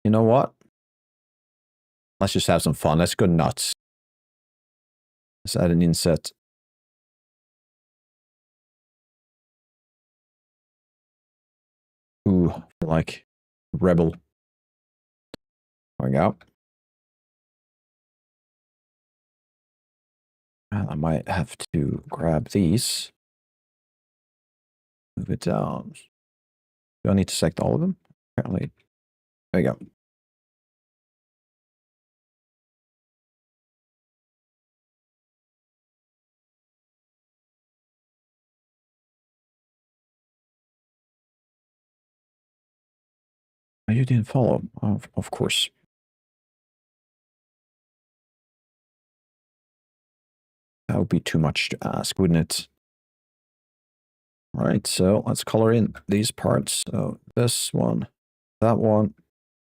You know what? Let's just have some fun. Let's go nuts. Let's add an inset. Ooh, like rebel. There we go. I might have to grab these. Move it down. Do I need to select all of them? Apparently. There we go. Oh, you didn't follow. Oh, of course. That would be too much to ask, wouldn't it? All right, so let's color in these parts. So this one, that one,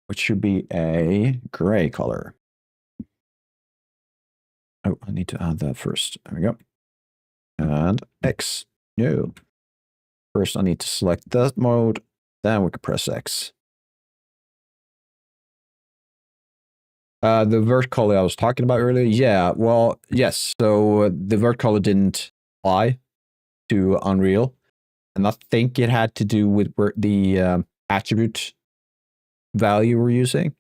which should be a gray color. Oh, I need to add that first. There we go. And X. No. First, I need to select that mode. Then we can press X. The vert color I was talking about earlier. Yeah, well, yes. So the vert color didn't apply to Unreal. And I think it had to do with the attribute value we're using.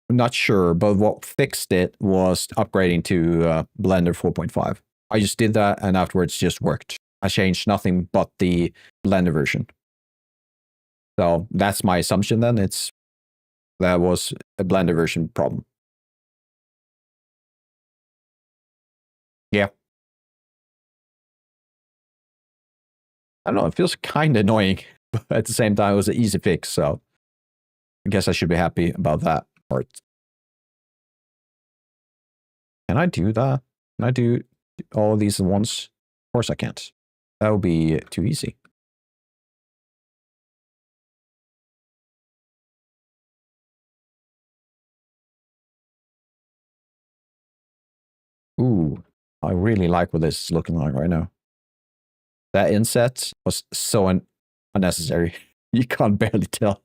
I'm not sure, but what fixed it was upgrading to Blender 4.5. I just did that, and afterwards just worked. I changed nothing but the Blender version. So that's my assumption then. That was a Blender version problem. Yeah. I don't know, it feels kind of annoying, but at the same time, it was an easy fix, so I guess I should be happy about that part. Can I do that? Can I do all of these at once? Of course I can't. That would be too easy. Ooh, I really like what this is looking like right now. That inset was so unnecessary. You can't barely tell.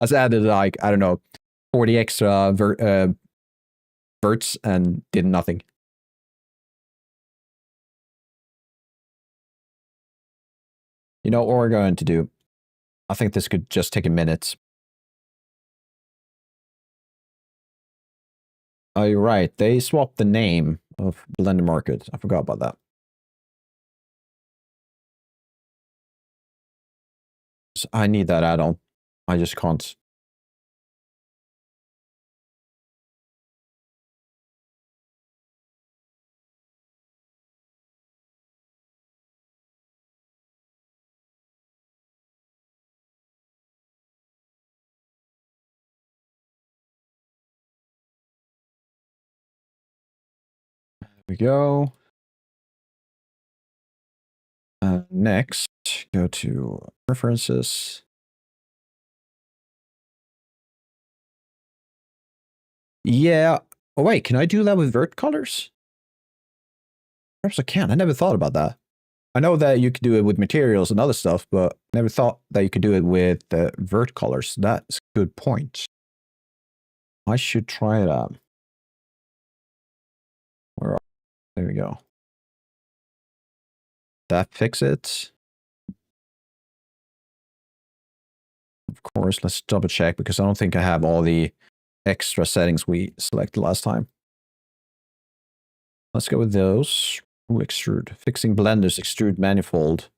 I added like, I don't know, 40 extra verts and did nothing. You know what we're going to do? I think this could just take a minute. Oh, you're right. They swapped the name of Blender Market. I forgot about that. So I need that add-on. I just can't. There we go. Next, go to Preferences. Yeah. Oh, wait, can I do that with vert colors? Perhaps I can. I never thought about that. I know that you could do it with materials and other stuff, but never thought that you could do it with vert colors. That's a good point. I should try it out. Where are, there we go. That fix it. Of course, let's double check because I don't think I have all the extra settings we selected last time. Let's go with those. Ooh, extrude. Fixing blenders, extrude manifold.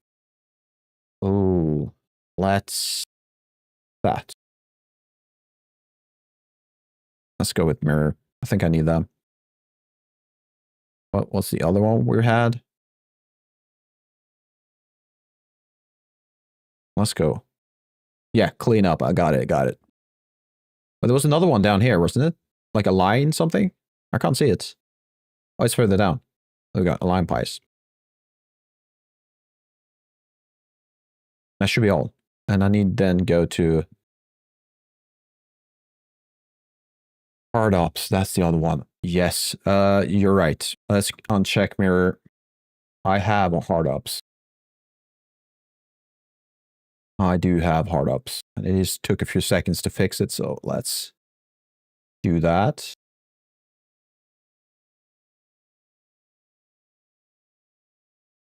Oh, let's that. Let's go with mirror. I think I need them. What's the other one we had? Let's go. Yeah, clean up. I got it. Got it. But there was another one down here, wasn't it? Like a line something? I can't see it. Oh, it's further down. We got a line piece. That should be all. And I need then go to hard ops. That's the other one. Yes, you're right. Let's uncheck mirror. I have a hard ops. I do have hard ops. And it just took a few seconds to fix it, so let's do that.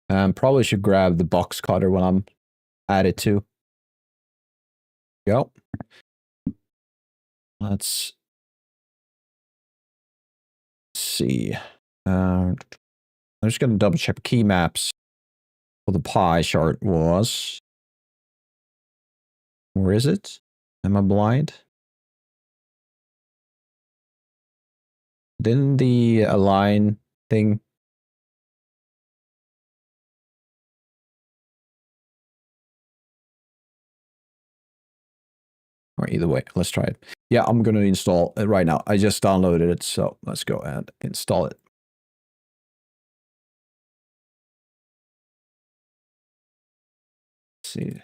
Probably should grab the box cutter when I'm at it too. Go. Let's see. I'm just going to double check key maps for the pie chart was. Where is it? Am I blind? Didn't the align thing? Or either way, let's try it. Yeah, I'm going to install it right now. I just downloaded it, so let's go and install it. Let's see.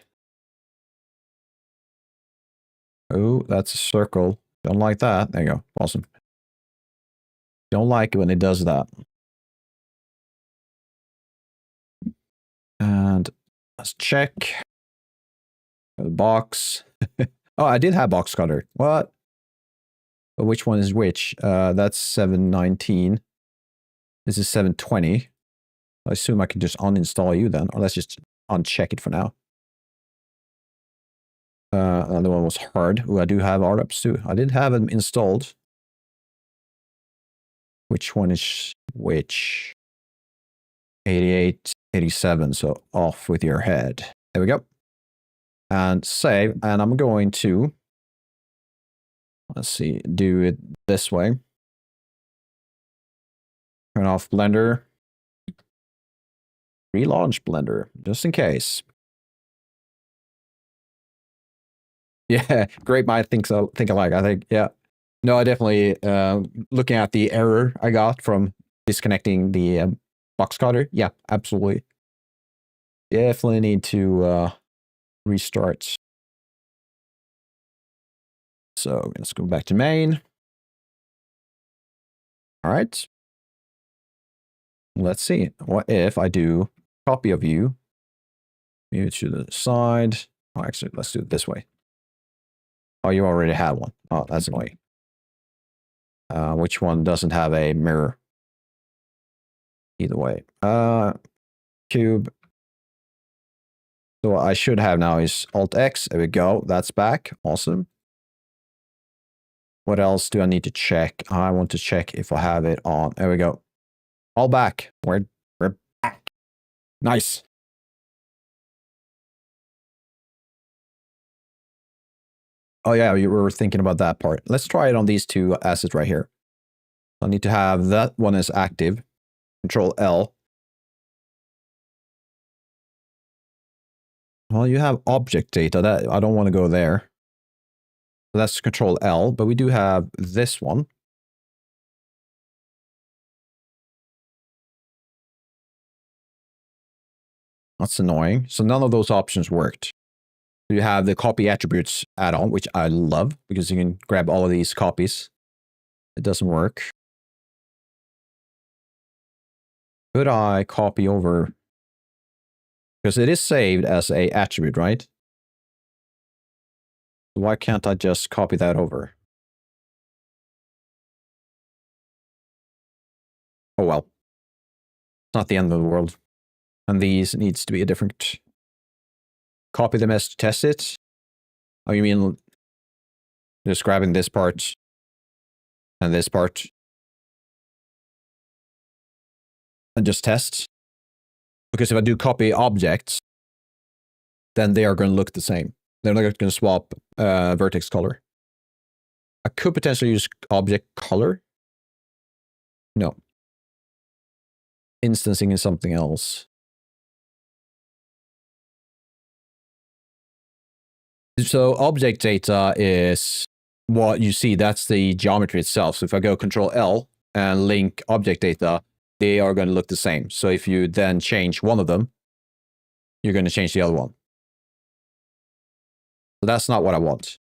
Oh, that's a circle. Don't like that. There you go. Awesome. Don't like it when it does that. And let's check the box. Oh, I did have box cutter. What? But which one is which? That's 719. This is 720. I assume I can just uninstall you then, or let's just uncheck it for now. Another one was hard. Oh, I do have RDops too. I did have them installed. Which one is which? 88, 87. So off with your head. There we go. And save. And I'm going to, let's see, do it this way. Turn off Blender. Relaunch Blender, just in case. Yeah, great mind think alike. I think, yeah. No, I definitely, looking at the error I got from disconnecting the box cutter. Yeah, absolutely. Definitely need to restart. So let's go back to main. All right. Let's see. What if I do copy of you? Move it to the side. Oh, actually, let's do it this way. Oh, you already have one. Oh, that's annoying. Which one doesn't have a mirror? Either way. Cube. So what I should have now is Alt X. There we go. That's back. Awesome. What else do I need to check? I want to check if I have it on. There we go. All back. We're back. Nice. Oh yeah, you were thinking about that part. Let's try it on these two assets right here. I need to have that one as active. Control L. Well, you have object data. That I don't want to go there. That's Control L, but we do have this one. That's annoying. So none of those options worked. You have the copy attributes add-on, which I love because you can grab all of these copies. It doesn't work. Could I copy over? Because it is saved as a attribute, right? Why can't I just copy that over? Oh well. It's not the end of the world. And these needs to be a different... Copy them as to test it? Oh, you mean just grabbing this part and this part and just test? Because if I do copy objects, then they are going to look the same. They're not going to swap vertex color. I could potentially use object color. No. Instancing is something else. So object data is what you see. That's the geometry itself. So if I go Control L and link object data, they are going to look the same. So if you then change one of them, you're going to change the other one. So that's not what I want.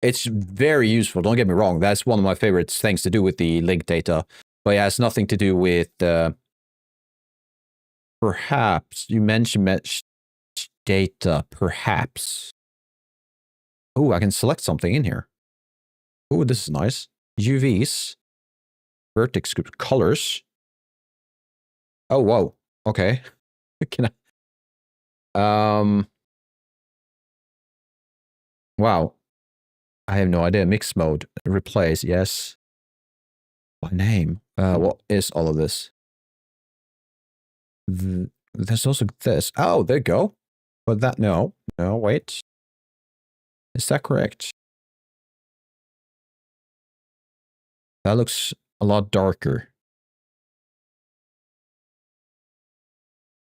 It's very useful. Don't get me wrong. That's one of my favorite things to do with the link data. But it has nothing to do with... perhaps you mentioned mesh data. Perhaps. Oh, I can select something in here. Oh, this is nice. UVs. Vertex group colors. Oh, whoa. Okay. Can I... Wow. I have no idea. Mix mode. Replace. Yes. By name. What is all of this? There's also this. Oh, there you go. But that... No. No, wait. Is that correct? That looks a lot darker.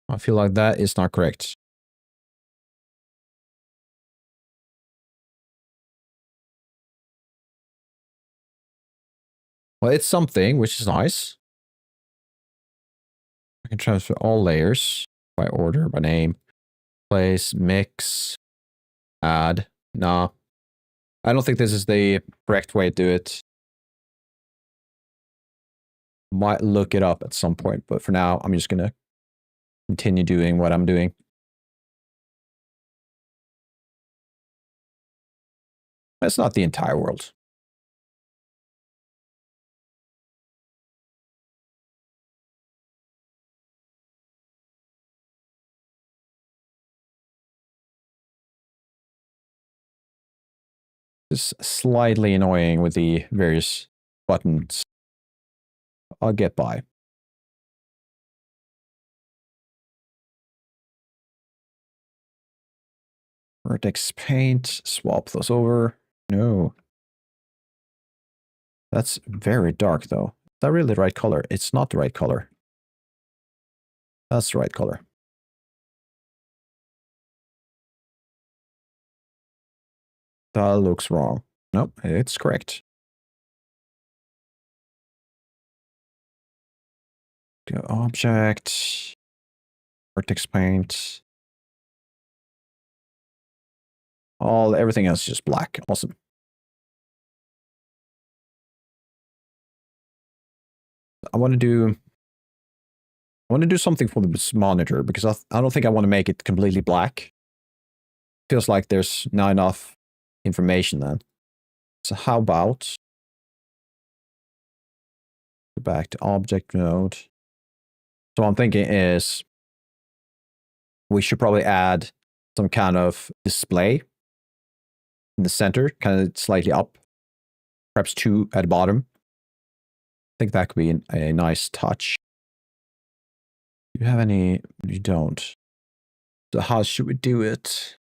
I feel like that is not correct. Well, it's something, which is nice. I can transfer all layers by order, by name, place, mix, add. Nah. I don't think this is the correct way to do it. Might look it up at some point, but for now, I'm just going to continue doing what I'm doing. That's not the entire world. It's slightly annoying with the various buttons. I'll get by. Vertex paint, swap those over. No. That's very dark though. Is that really the right color? It's not the right color. That's the right color. That looks wrong. Nope, it's correct. Go object. Vertex paint. Everything else is just black. Awesome. I want to do something for this monitor because I don't think I want to make it completely black. Feels like there's not enough information then. So how about go back to object mode. So what I'm thinking is we should probably add some kind of display in the center, kind of slightly up, perhaps 2 at the bottom. I think that could be a nice touch. Do you have any? You don't. So how should we do it?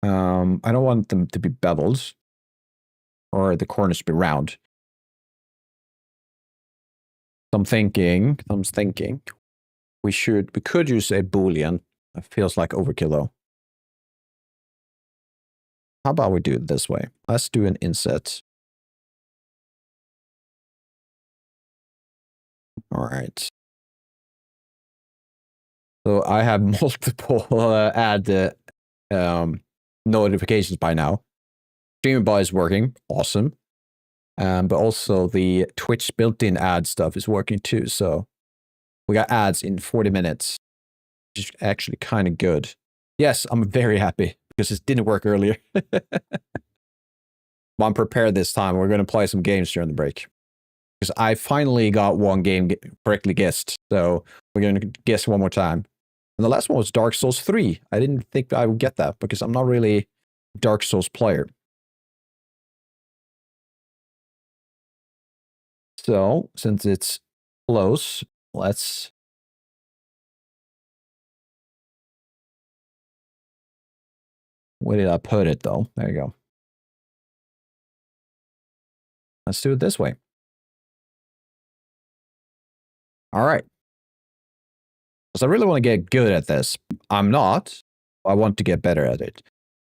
I don't want them to be beveled or the corners to be round. I'm thinking we could use a Boolean. It feels like overkill though. How about we do it this way? Let's do an inset. All right. So I have multiple add notifications by now. StreamAbot is working. Awesome. But also the Twitch built-in ad stuff is working too. So we got ads in 40 minutes, which is actually kind of good. Yes, I'm very happy because it didn't work earlier. But I'm prepared this time. We're going to play some games during the break. Because I finally got one game correctly guessed. So we're going to guess one more time. And the last one was Dark Souls 3. I didn't think I would get that because I'm not really a Dark Souls player. So, since it's close, let's... Where did I put it, though? There you go. Let's do it this way. All right. Because I really want to get good at this. I'm not. I want to get better at it.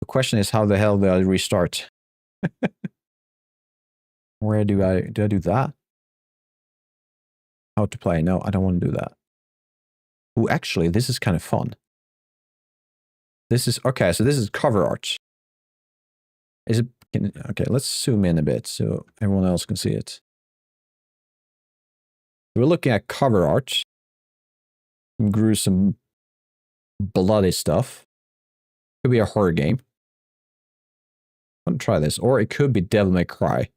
The question is, how the hell do I restart? Where do I do that? How to play? No, I don't want to do that. Oh, actually, this is kind of fun. This is, okay, so this is cover art. Is it, okay, let's zoom in a bit so everyone else can see it. We're looking at cover art. Some gruesome, bloody stuff. Could be a horror game. I'm gonna try this. Or it could be Devil May Cry.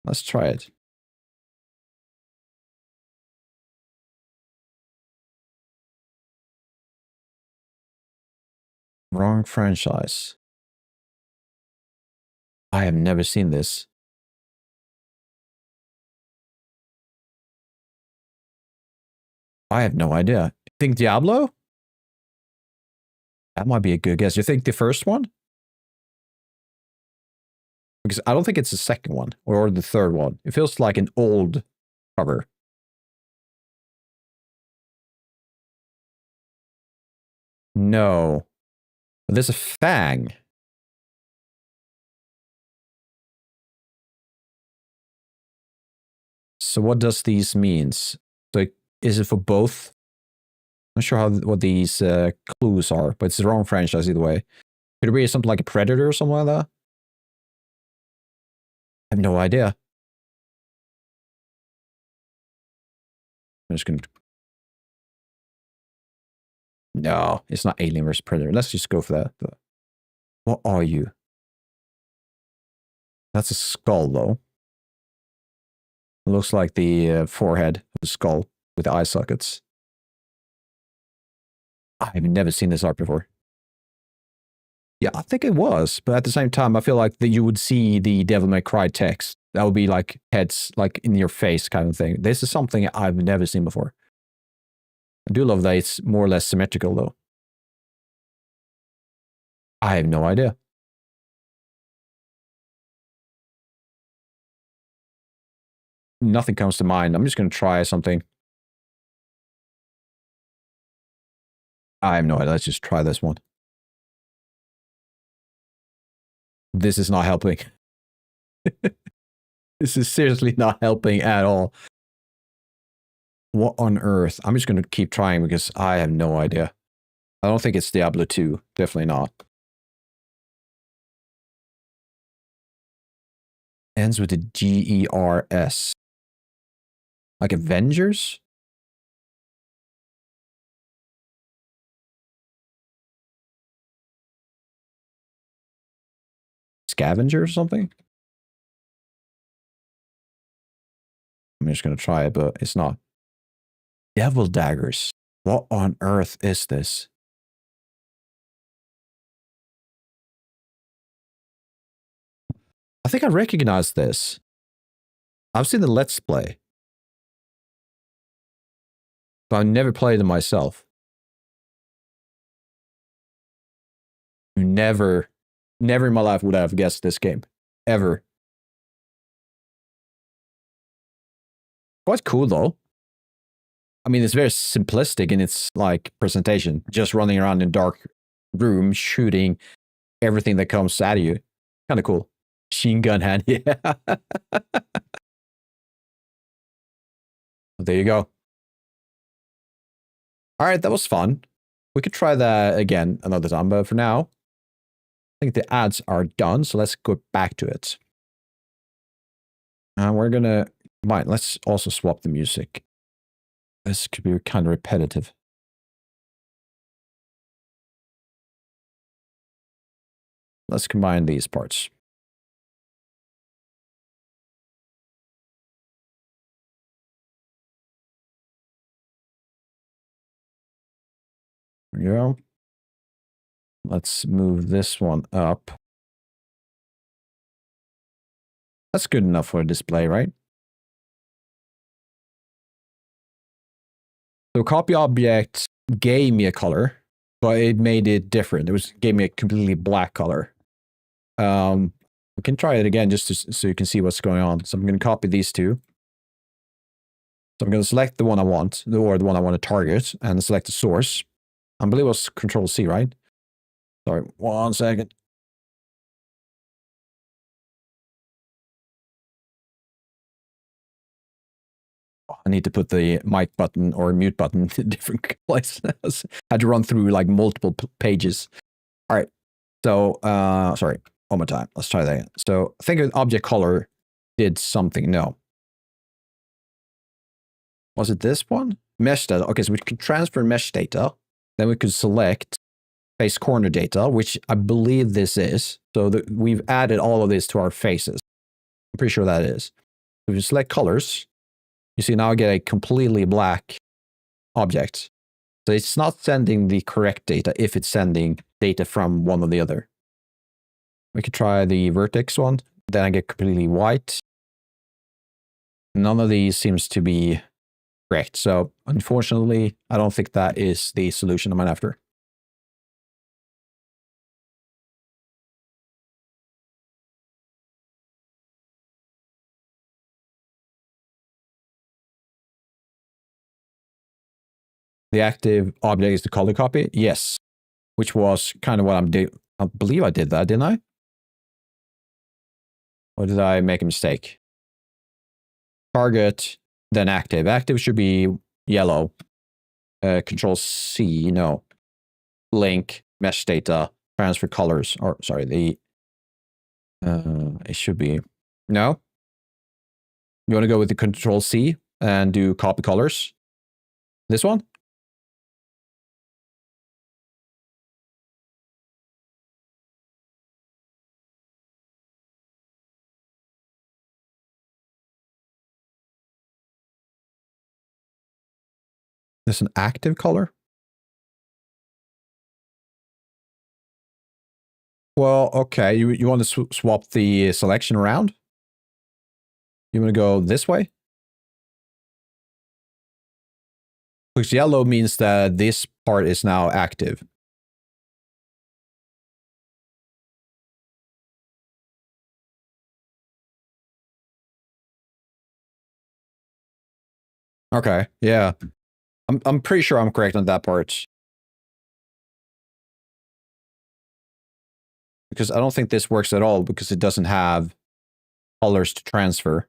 Let's try it. Wrong franchise. I have never seen this. I have no idea. You think Diablo? That might be a good guess. You think the first one? Because I don't think it's the second one or the third one. It feels like an old cover. No. There's a fang. So what does these means? So is it for both? I'm not sure what these clues are, but it's the wrong franchise either way. Could it be something like a Predator or something like that? I have no idea. I'm just gonna... No, it's not Alien vs. Predator. Let's just go for that. What are you? That's a skull, though. It looks like the forehead of the skull with the eye sockets. I've never seen this art before. Yeah, I think it was, but at the same time, I feel like that you would see the Devil May Cry text. That would be like heads, like in your face kind of thing. This is something I've never seen before. I do love that it's more or less symmetrical, though. I have no idea. Nothing comes to mind. I'm just going to try something. I have no idea. Let's just try this one. This is not helping. This is seriously not helping at all. What on earth? I'm just going to keep trying because I have no idea. I don't think it's Diablo 2. Definitely not. Ends with a G-E-R-S. Like Avengers? Scavenger or something? I'm just going to try it, but it's not. Devil daggers. What on earth is this? I think I recognize this. I've seen the Let's Play. But I've never played it myself. Never in my life would I have guessed this game. Ever. Quite cool, though. I mean, it's very simplistic in its, like, presentation. Just running around in a dark room, shooting everything that comes at you. Kind of cool. Machine gun hand, yeah. There you go. All right, that was fun. We could try that again another time, but for now, think the ads are done, so let's go back to it. And we're gonna combine. Let's also swap the music. This could be kind of repetitive. Let's combine these parts. There we go. Let's move this one up. That's good enough for a display, right? So copy object gave me a color, but it made it different. Gave me a completely black color. We can try it again just so you can see what's going on. So I'm going to copy these two. So I'm going to select the one I want, or the one I want to target, and select the source. I believe it was Control C, right? Sorry, 1 second. I need to put the mic button or mute button in a different place. I had to run through like multiple pages. All right. So, sorry, one more time. Let's try that again. So I think an object color did something. No. Was it this one? Mesh data. Okay, so we can transfer mesh data. Then we could select face corner data, which I believe this is. So we've added all of this to our faces. I'm pretty sure that is. If you select colors, you see now I get a completely black object. So it's not sending the correct data if it's sending data from one or the other. We could try the vertex one. Then I get completely white. None of these seems to be correct. So unfortunately, I don't think that is the solution I'm after. The active object is the color copy? Yes. Which was kind of what I'm doing. I believe I did that, didn't I? Or did I make a mistake? Target, then active. Active should be yellow. Control C, no. Link, mesh data, transfer colors. Or sorry, it should be. No? You want to go with the Control C and do copy colors? This one? This an active color? Well, okay. You want to swap the selection around? You want to go this way? Because yellow means that this part is now active. Okay, yeah. I'm pretty sure I'm correct on that part. Because I don't think this works at all because it doesn't have colors to transfer.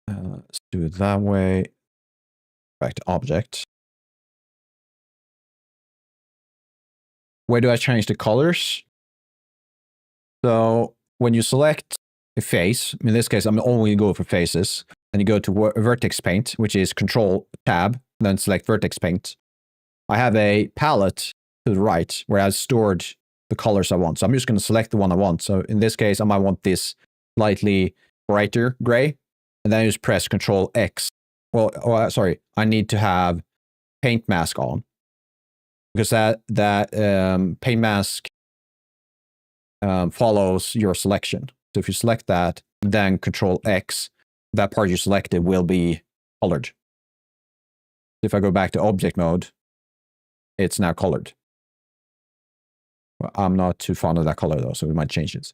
Let's do it that way. Back to object. Where do I change the colors? So when you select a face, in this case, I'm only going for faces, and you go to vertex paint, which is Control Tab, then select vertex paint. I have a palette to the right where I've stored the colors I want. So I'm just going to select the one I want. So in this case, I might want this slightly brighter gray, and then I just press Control X. Well, sorry, I need to have paint mask on because that paint mask follows your selection. So if you select that, then Control X, that part you selected will be colored. If I go back to object mode, it's now colored. Well, I'm not too fond of that color though, so we might change it.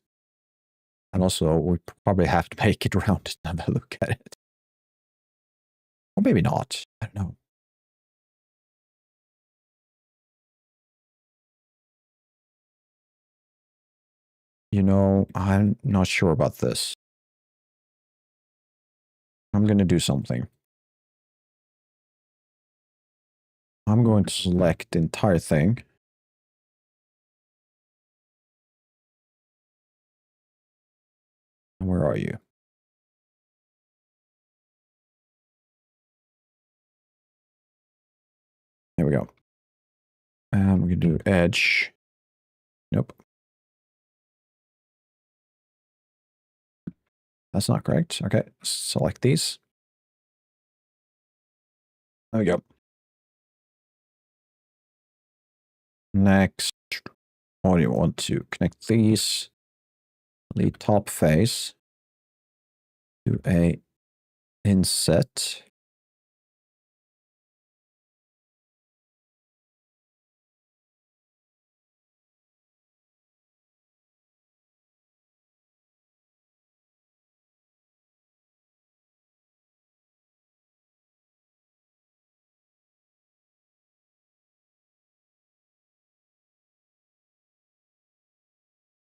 And also, we probably have to make it round and have a look at it. Or maybe not. I don't know. You know, I'm not sure about this. I'm going to do something. I'm going to select the entire thing. Where are you? There we go. And we can do edge. Nope. That's not correct. Okay, select these. There we go. Next, what do you want to connect these? The top face to a inset.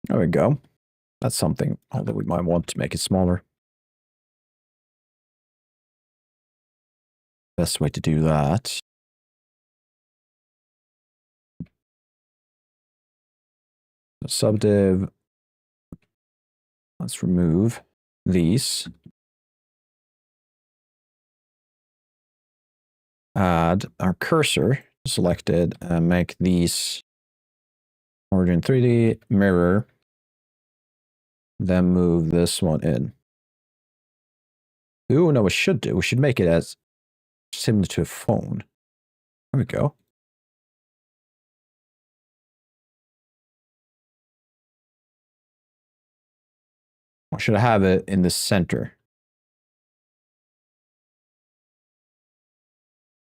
There we go. That's something, although we might want to make it smaller. Best way to do that. Subdiv. Let's remove these. Add our cursor selected and make these origin 3D mirror. Then move this one in. Ooh, no, we should do. We should make it as similar to a phone. There we go. Or should I have it in the center?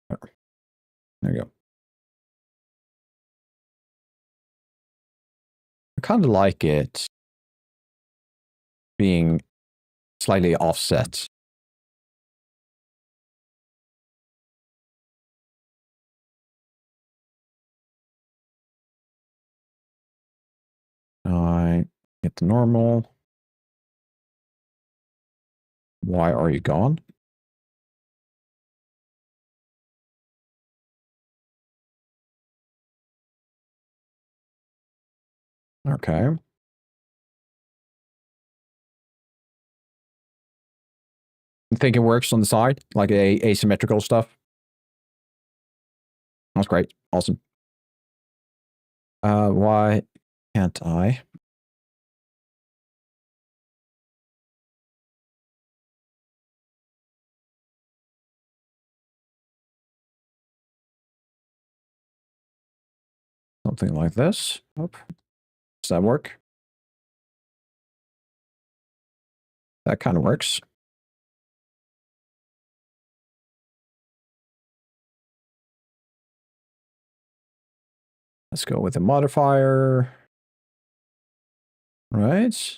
There you go. I kind of like it being slightly offset. I get the normal. Why are you gone? Okay. You think it works on the side, like asymmetrical stuff? That's great. Awesome. Why can't I? Something like this. Oh, does that work? That kind of works. Let's go with a modifier. Right.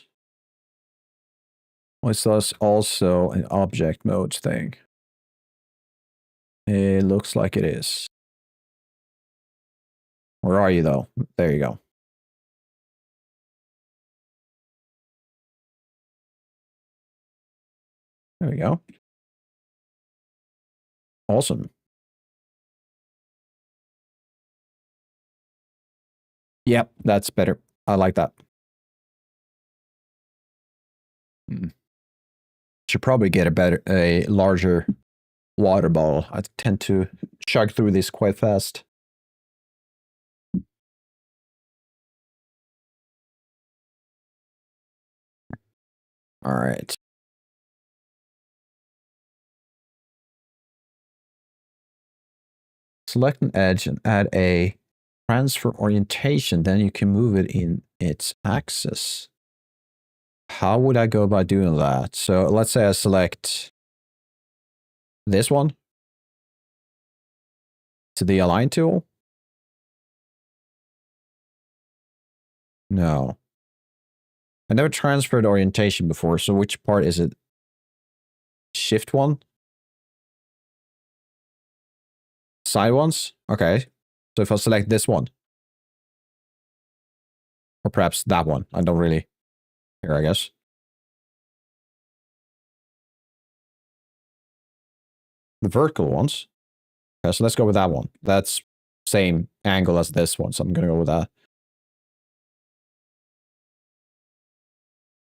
Was this also an object mode thing? It looks like it is. Where are you though? There you go. There we go. Awesome. Yep, that's better. I like that. Should probably get a larger water bottle. I tend to chug through this quite fast. All right. Select an edge and add a transfer orientation. Then you can move it in its axis. How would I go about doing that? So let's say I select this one to the align tool. No. I never transferred orientation before, so which part is it? Shift one? Side ones? Okay. So if I select this one. Or perhaps that one. I don't really care, I guess. The vertical ones. Okay, so let's go with that one. That's same angle as this one, so I'm gonna go with that.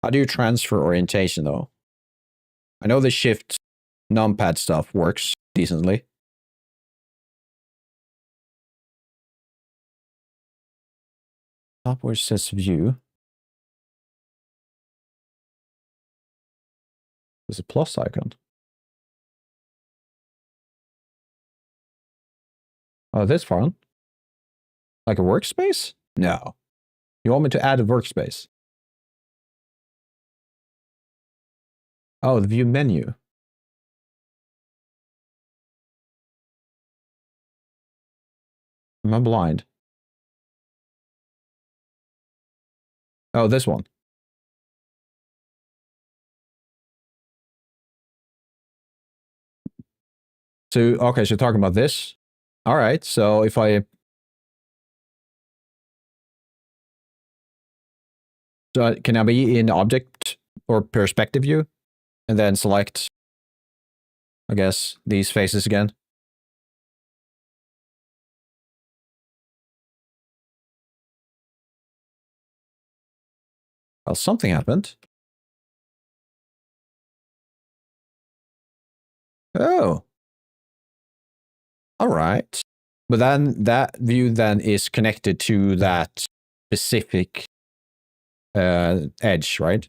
How do you transfer orientation though? I know the shift numpad stuff works decently. Top where it says view. There's a plus icon. Oh, this one? Like a workspace? No. You want me to add a workspace? Oh, the view menu. Am I blind? Oh, this one. So, okay, so you're talking about this? All right, so if I... So can I be in object or perspective view? And then select, I guess, these faces again? Well, something happened. Oh. All right. But then that view then is connected to that specific edge, right?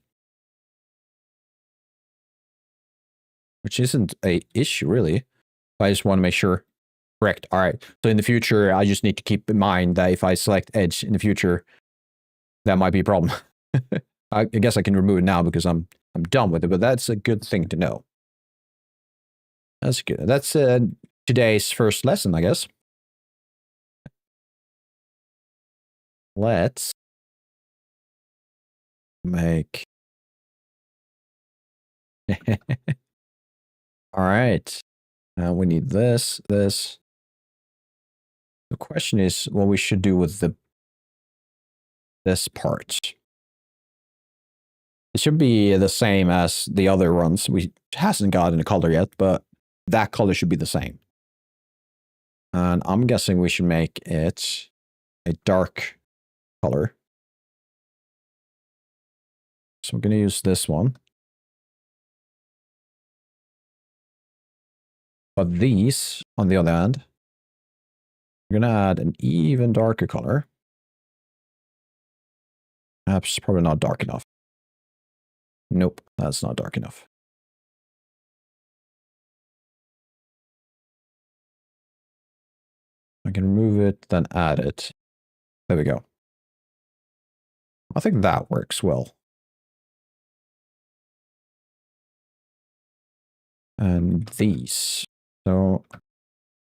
Which isn't a issue, really. I just want to make sure. Correct. All right. So in the future, I just need to keep in mind that if I select edge in the future, that might be a problem. I guess I can remove it now because I'm done with it, but that's a good thing to know. That's good. That's today's first lesson, I guess. Let's make... All right. We need this. The question is what we should do with this part. It should be the same as the other ones. We hasn't gotten a color yet, but that color should be the same. And I'm guessing we should make it a dark color. So I'm going to use this one. But these, on the other hand, we're going to add an even darker color. Perhaps probably not dark enough. Nope, that's not dark enough. I can remove it, then add it. There we go. I think that works well. And these. So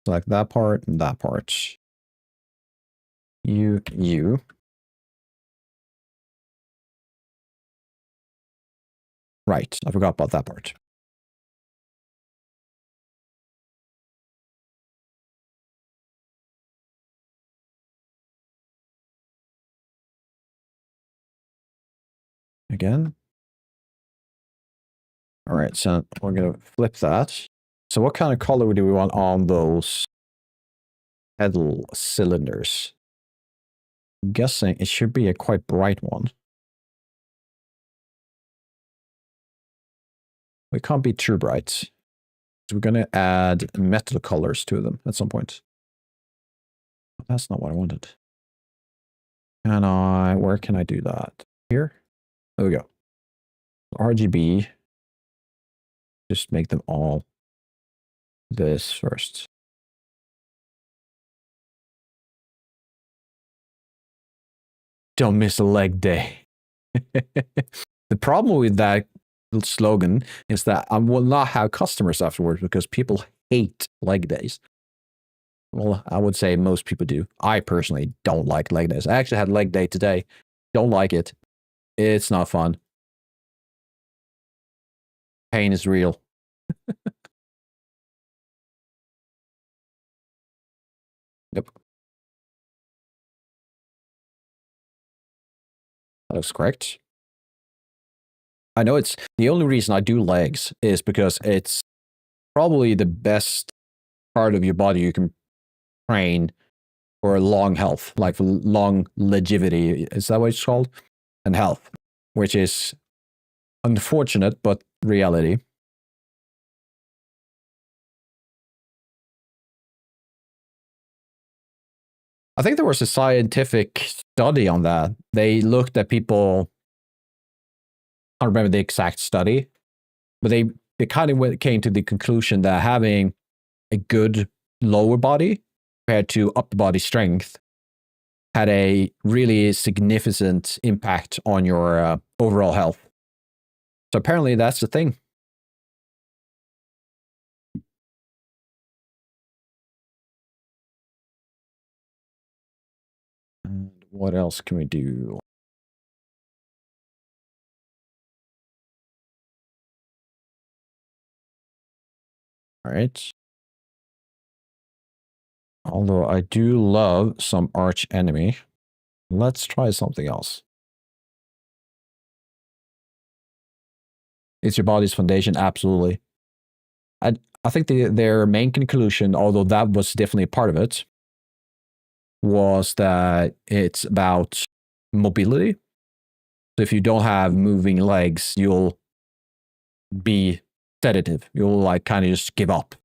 select that part and that part. You. Right, I forgot about that part. Again. All right, so we're going to flip that. So what kind of color do we want on those pedal cylinders? I'm guessing it should be a quite bright one. We can't be too bright. So we're going to add metal colors to them at some point. That's not what I wanted. Where can I do that? Here? There we go. RGB. Just make them all this first. Don't miss a leg day. The problem with that slogan is that I will not have customers afterwards because people hate leg days. Well, I would say most people do. I personally don't like leg days. I actually had leg day today. Don't like it. It's not fun. Pain is real. Yep. That looks correct. I know it's the only reason I do legs is because it's probably the best part of your body you can train for long health, like for long longevity. Is that what it's called? And health, which is unfortunate, but reality. I think there was a scientific study on that. They looked at people, I don't remember the exact study, but they kind of came to the conclusion that having a good lower body compared to upper body strength had a really significant impact on your overall health. So apparently that's the thing. And what else can we do? All right. Although I do love some arch enemy, let's try something else. It's your body's foundation, absolutely. I think their main conclusion, although that was definitely a part of it, was that it's about mobility. So if you don't have moving legs, you'll be sedative. You'll like kind of just give up.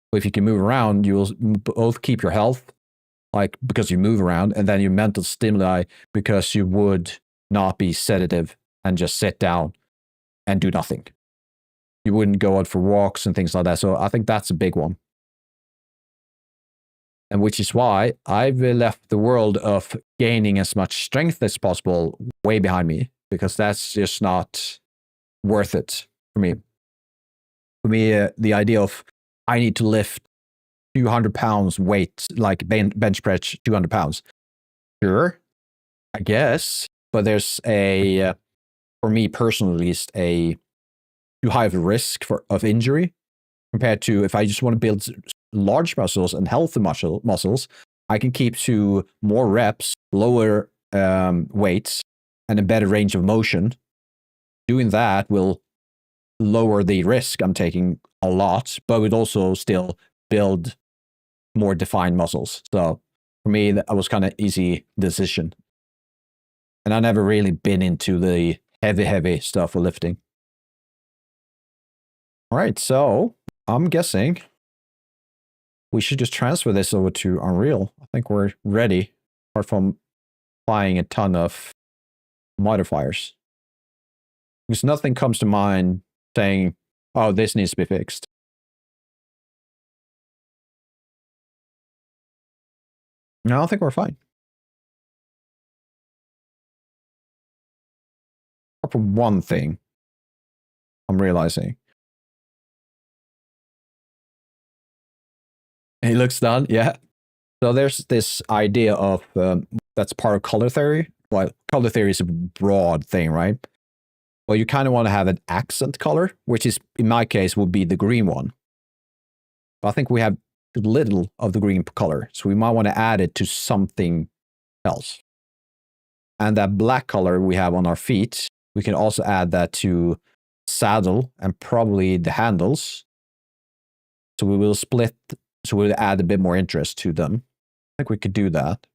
But if you can move around, you'll both keep your health, like because you move around, and then your mental stimuli because you would not be sedative and just sit down and do nothing. You wouldn't go out for walks and things like that. So I think that's a big one. And which is why I've left the world of gaining as much strength as possible way behind me, because that's just not worth it for me. For me, the idea of I need to lift 200 pounds weight, like bench press 200 pounds. Sure, I guess. But there's for me personally at least, too high of a risk of injury compared to if I just want to build large muscles and healthy muscles, I can keep to more reps, lower weights, and a better range of motion. Doing that will lower the risk I'm taking a lot, but would also still build more defined muscles. So for me, that was kind of easy decision. And I never really been into the heavy stuff of lifting. All right, so I'm guessing we should just transfer this over to Unreal. I think we're ready, apart from applying a ton of modifiers. Because nothing comes to mind saying, oh, this needs to be fixed. No, I think we're fine. Apart from one thing I'm realizing. He looks done, yeah. So there's this idea of that's part of color theory. Well, color theory is a broad thing, right? Well, you kind of want to have an accent color, which is, in my case, would be the green one. But I think we have little of the green color, so we might want to add it to something else. And that black color we have on our feet, we can also add that to saddle and probably the handles. So we will split, so we'll add a bit more interest to them. I think we could do that.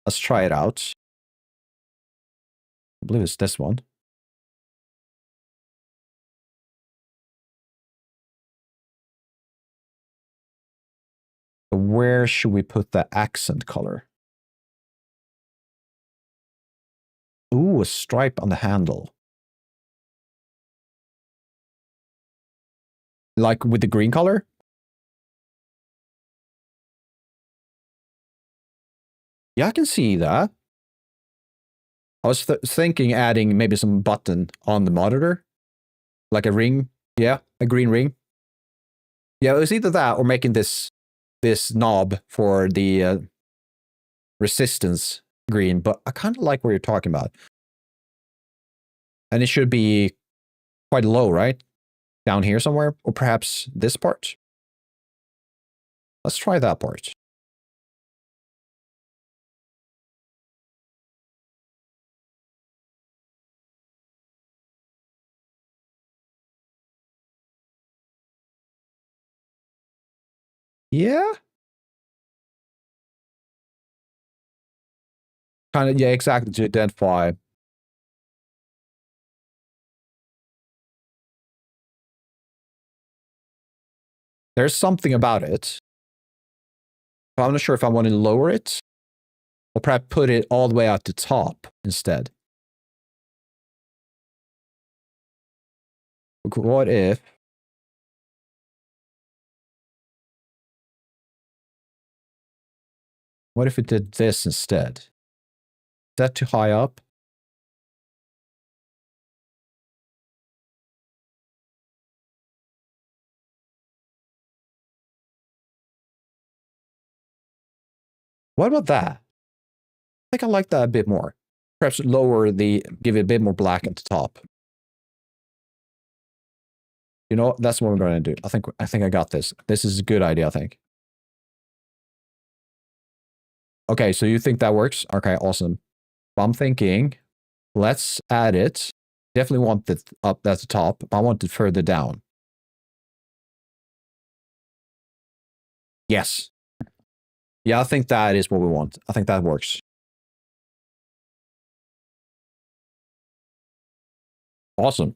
Let's try it out. I believe it's this one. Where should we put the accent color? Ooh, a stripe on the handle. Like with the green color? Yeah, I can see that. I was thinking adding maybe some button on the monitor. Like a ring. Yeah, a green ring. Yeah, it was either that or making this knob for the resistance green, but I kind of like what you're talking about. And it should be quite low, right? Down here somewhere, or perhaps this part. Let's try that part. Yeah. Kind of, yeah, exactly, to identify. There's something about it. I'm not sure if I want to lower it or perhaps put it all the way at the top instead. What if we did this instead? Is that too high up? What about that? I think I like that a bit more. Perhaps lower give it a bit more black at the top. You know, that's what we're going to do. I think I got this. This is a good idea, I think. Okay, so you think that works? Okay, awesome. I'm thinking, let's add it. Definitely want it up at the top, but I want it further down. Yes. Yeah, I think that is what we want. I think that works. Awesome.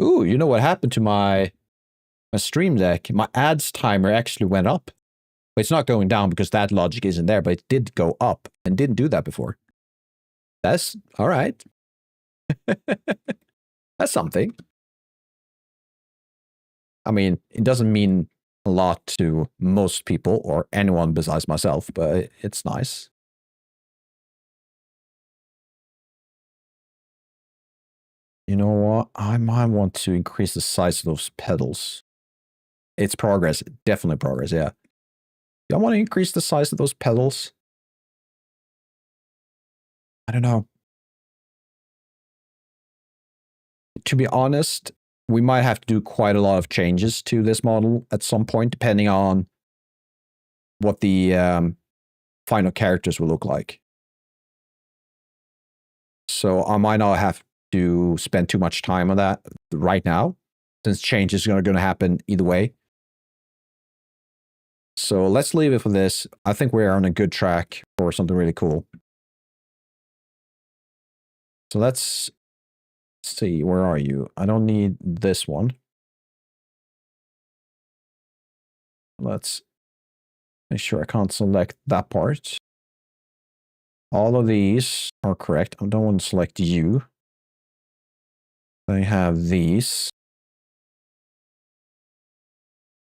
Ooh, you know what happened to my Stream Deck? My ads timer actually went up. But it's not going down because that logic isn't there, but it did go up and didn't do that before. That's all right. That's something. I mean, it doesn't mean a lot to most people or anyone besides myself, but it's nice. You know what? I might want to increase the size of those pedals. It's progress. Definitely progress, yeah. Do I want to increase the size of those pedals? I don't know. To be honest, we might have to do quite a lot of changes to this model at some point, depending on what the final characters will look like. So I might not have to spend too much time on that right now, since changes are going to happen either way. So let's leave it for this. I think we're on a good track for something really cool. So let's see, where are you? I don't need this one. Let's make sure I can't select that part. All of these are correct. I don't want to select you. I have these.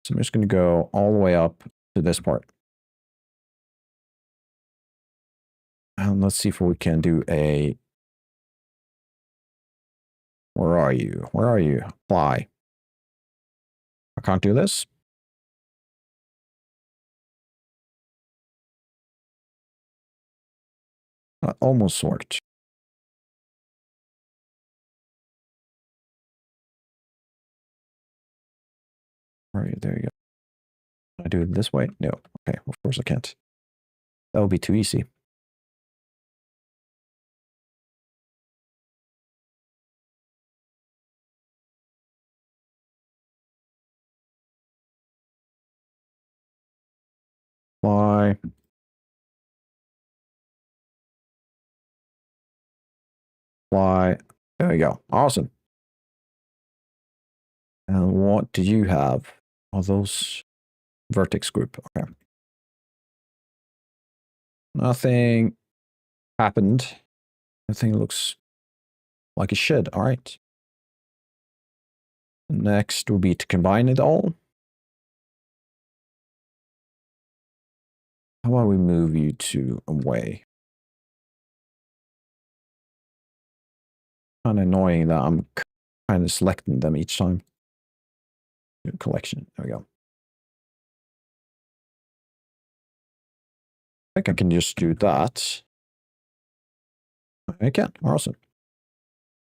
So I'm just going to go all the way up to this part. And let's see if we can do a... Where are you? Where are you? Apply. I can't do this. That almost worked. All right, there you go. Can I do it this way? No. Okay, of course I can't. That would be too easy. Fly. Fly. There we go. Awesome. And what do you have? Are those vertex group? Okay. Nothing happened. Nothing looks like it should. All right. Next will be to combine it all. How about we move you to away? Kind of annoying that I'm kind of selecting them each time. Collection. There we go. I think I can just do that. I can. Awesome.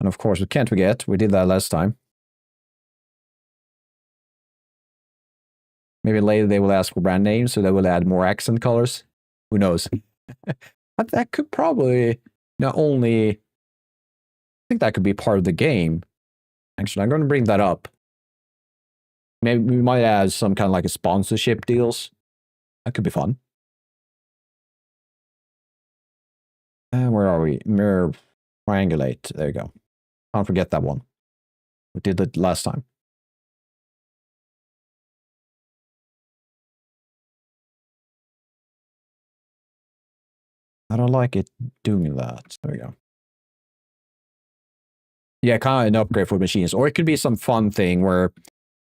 And of course, we can't forget, we did that last time. Maybe later they will ask for brand names, so they will add more accent colors. Who knows? But that could probably not only... I think that could be part of the game. Actually, I'm going to bring that up. Maybe we might add some kind of like a sponsorship deals. That could be fun. And where are we? Mirror triangulate. There you go. Can't forget that one. We did it last time. I don't like it doing that. There we go. Yeah, kind of an upgrade for machines. Or it could be some fun thing where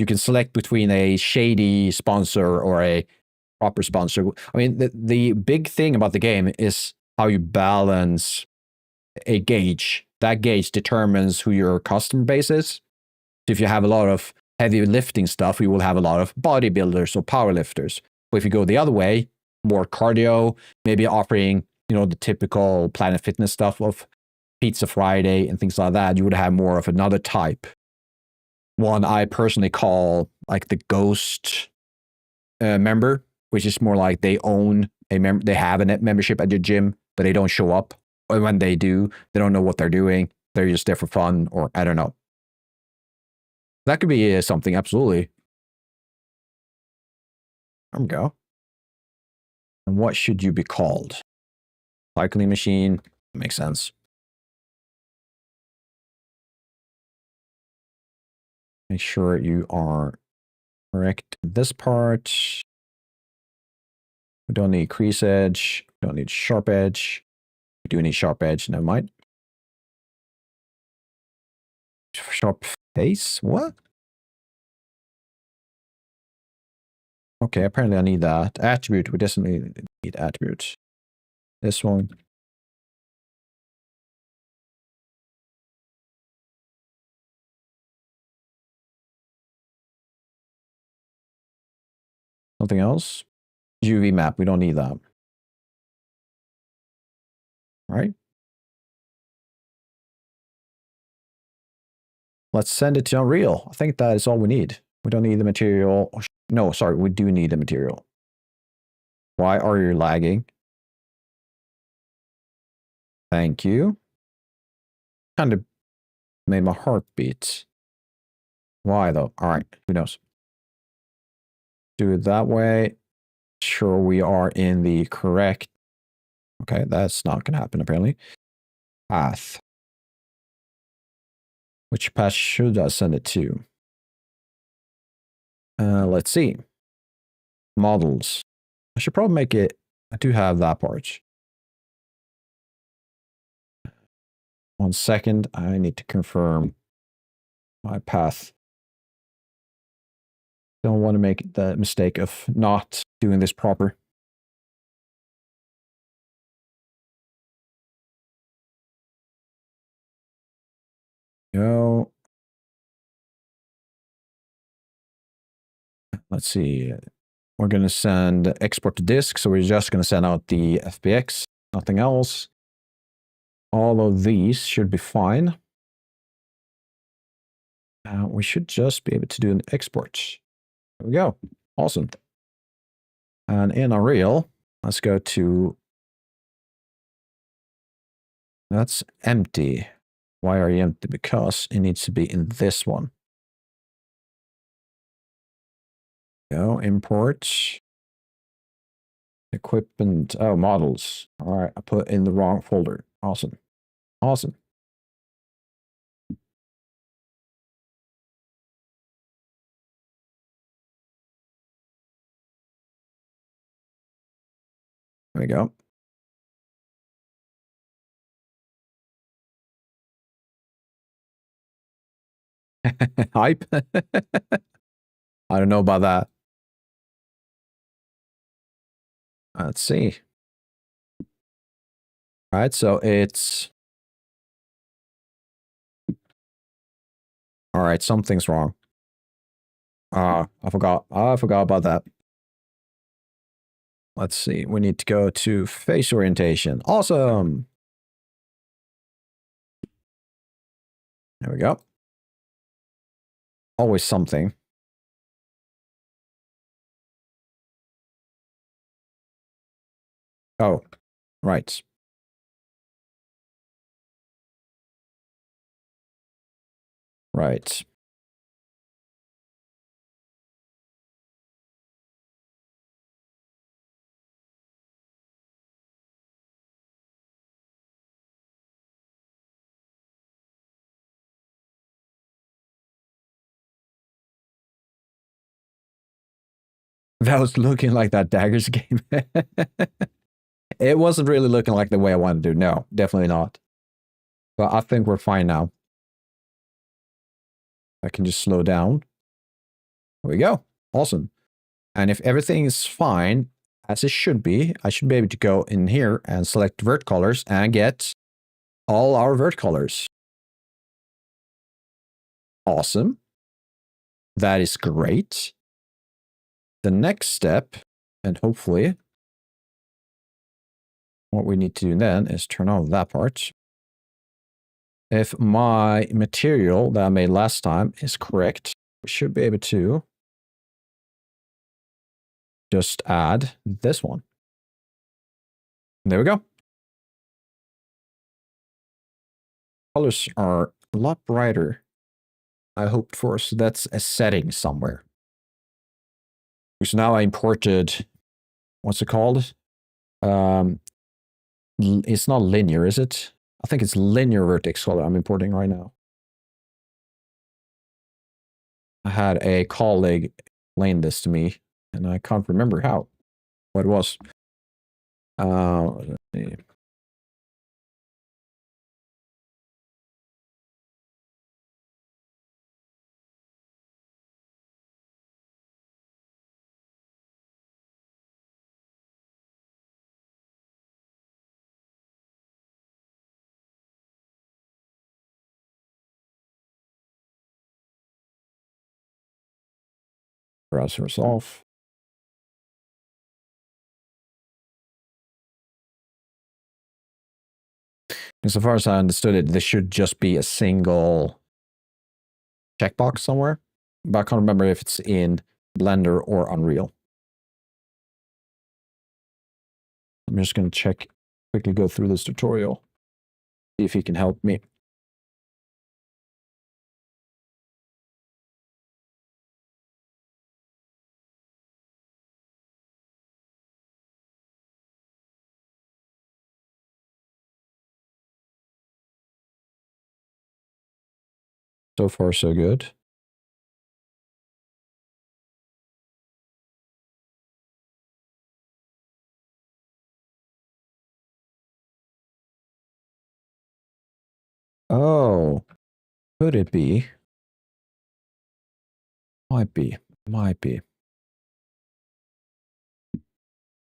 you can select between a shady sponsor or a proper sponsor. I mean, the big thing about the game is how you balance a gauge. That gauge determines who your customer base is. So if you have a lot of heavy lifting stuff, you will have a lot of bodybuilders or powerlifters. But if you go the other way, more cardio, maybe offering, the typical Planet Fitness stuff of Pizza Friday and things like that, you would have more of another type. One I personally call like the ghost member, which is more like they own they have a membership at your gym, but they don't show up. Or when they do, they don't know what they're doing. They're just there for fun, or I don't know. That could be something, absolutely. There we go. And what should you be called? Cycling machine. Makes sense. Make sure you are correct this part. We don't need crease edge. We don't need sharp edge. We do need sharp edge. Never mind. Sharp face? What? Okay, apparently I need that. Attribute. We definitely need attribute. This one. Something else? UV map. We don't need that. All right. Let's send it to Unreal. I think that is all we need. We don't need the material. No, sorry, we do need the material. Why are you lagging? Thank you. Kind of made my heart beat. Why though? All right, who knows? Do it that way. Sure, we are in the correct. Okay, that's not going to happen apparently. Path. Which path should I send it to? Let's see. Models. I should probably make it. I do have that part. 1 second. I need to confirm my path. Don't want to make the mistake of not doing this proper. Go. Let's see. We're going to send export to disk. So we're just going to send out the FBX, nothing else. All of these should be fine. We should just be able to do an export. There we go. Awesome. And in Unreal, let's go to, that's empty. Why are you empty? Because it needs to be in this one. Go, import. Equipment, oh, models. All right, I put in the wrong folder. Awesome. Awesome. There we go. Hype. I don't know about that. Let's see. All right, so it's. All right, something's wrong. I forgot. I forgot about that. Let's see. We need to go to face orientation. Awesome. There we go. Always something. Oh, right. Right. That was looking like that Daggers game. It wasn't really looking like the way I wanted to. No, definitely not. But I think we're fine now. I can just slow down. There we go. Awesome. And if everything is fine, as it should be, I should be able to go in here and select vert colors and get all our vert colors. Awesome. That is great. The next step, and hopefully what we need to do then is turn on that part. If my material that I made last time is correct, we should be able to just add this one. There we go. Colors are a lot brighter, I hoped for, so that's a setting somewhere. So now I imported, what's it called? It's not linear, is it? I think it's linear vertex color I'm importing right now. I had a colleague explain this to me, and I can't remember what it was. Let's see. Browser's off. And so far as I understood it, this should just be a single checkbox somewhere, but I can't remember if it's in Blender or Unreal. I'm just going to quickly go through this tutorial, see if he can help me. So far, so good. Oh, could it be? Might be.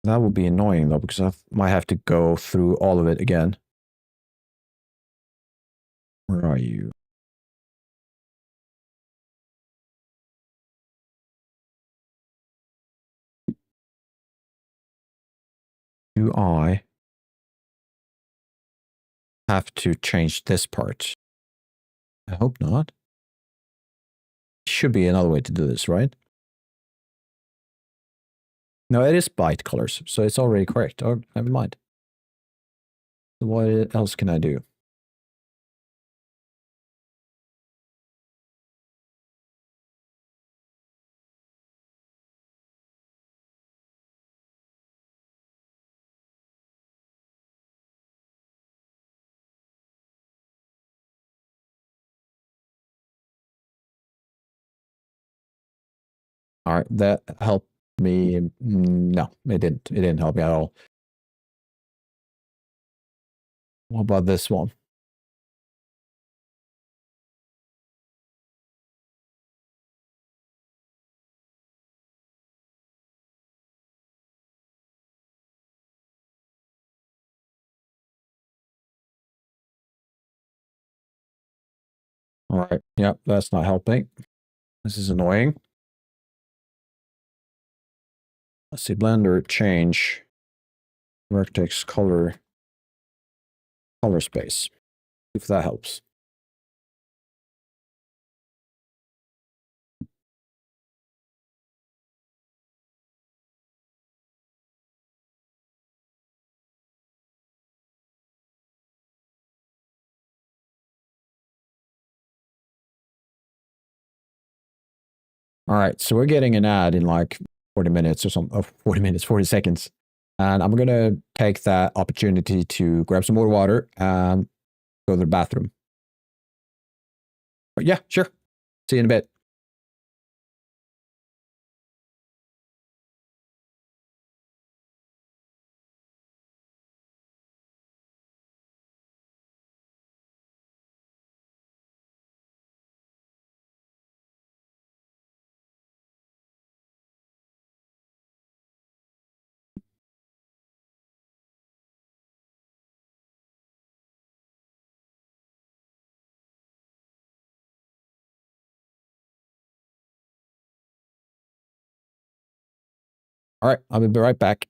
That would be annoying though, because I might have to go through all of it again. Where are you? Do I have to change this part? I hope not. Should be another way to do this, right? No, it is byte colors, so it's already correct. Oh, never mind. So what else can I do? All right, that helped me. No, it didn't. It didn't help me at all. What about this one? All right, yep, that's not helping. This is annoying. Let's see, Blender, change vertex color space, if that helps. All right, so we're getting an ad in like 40 minutes or something. Oh, 40 minutes, 40 seconds. And I'm going to take that opportunity to grab some more water and go to the bathroom. But yeah, sure. See you in a bit. All right, I'll be right back.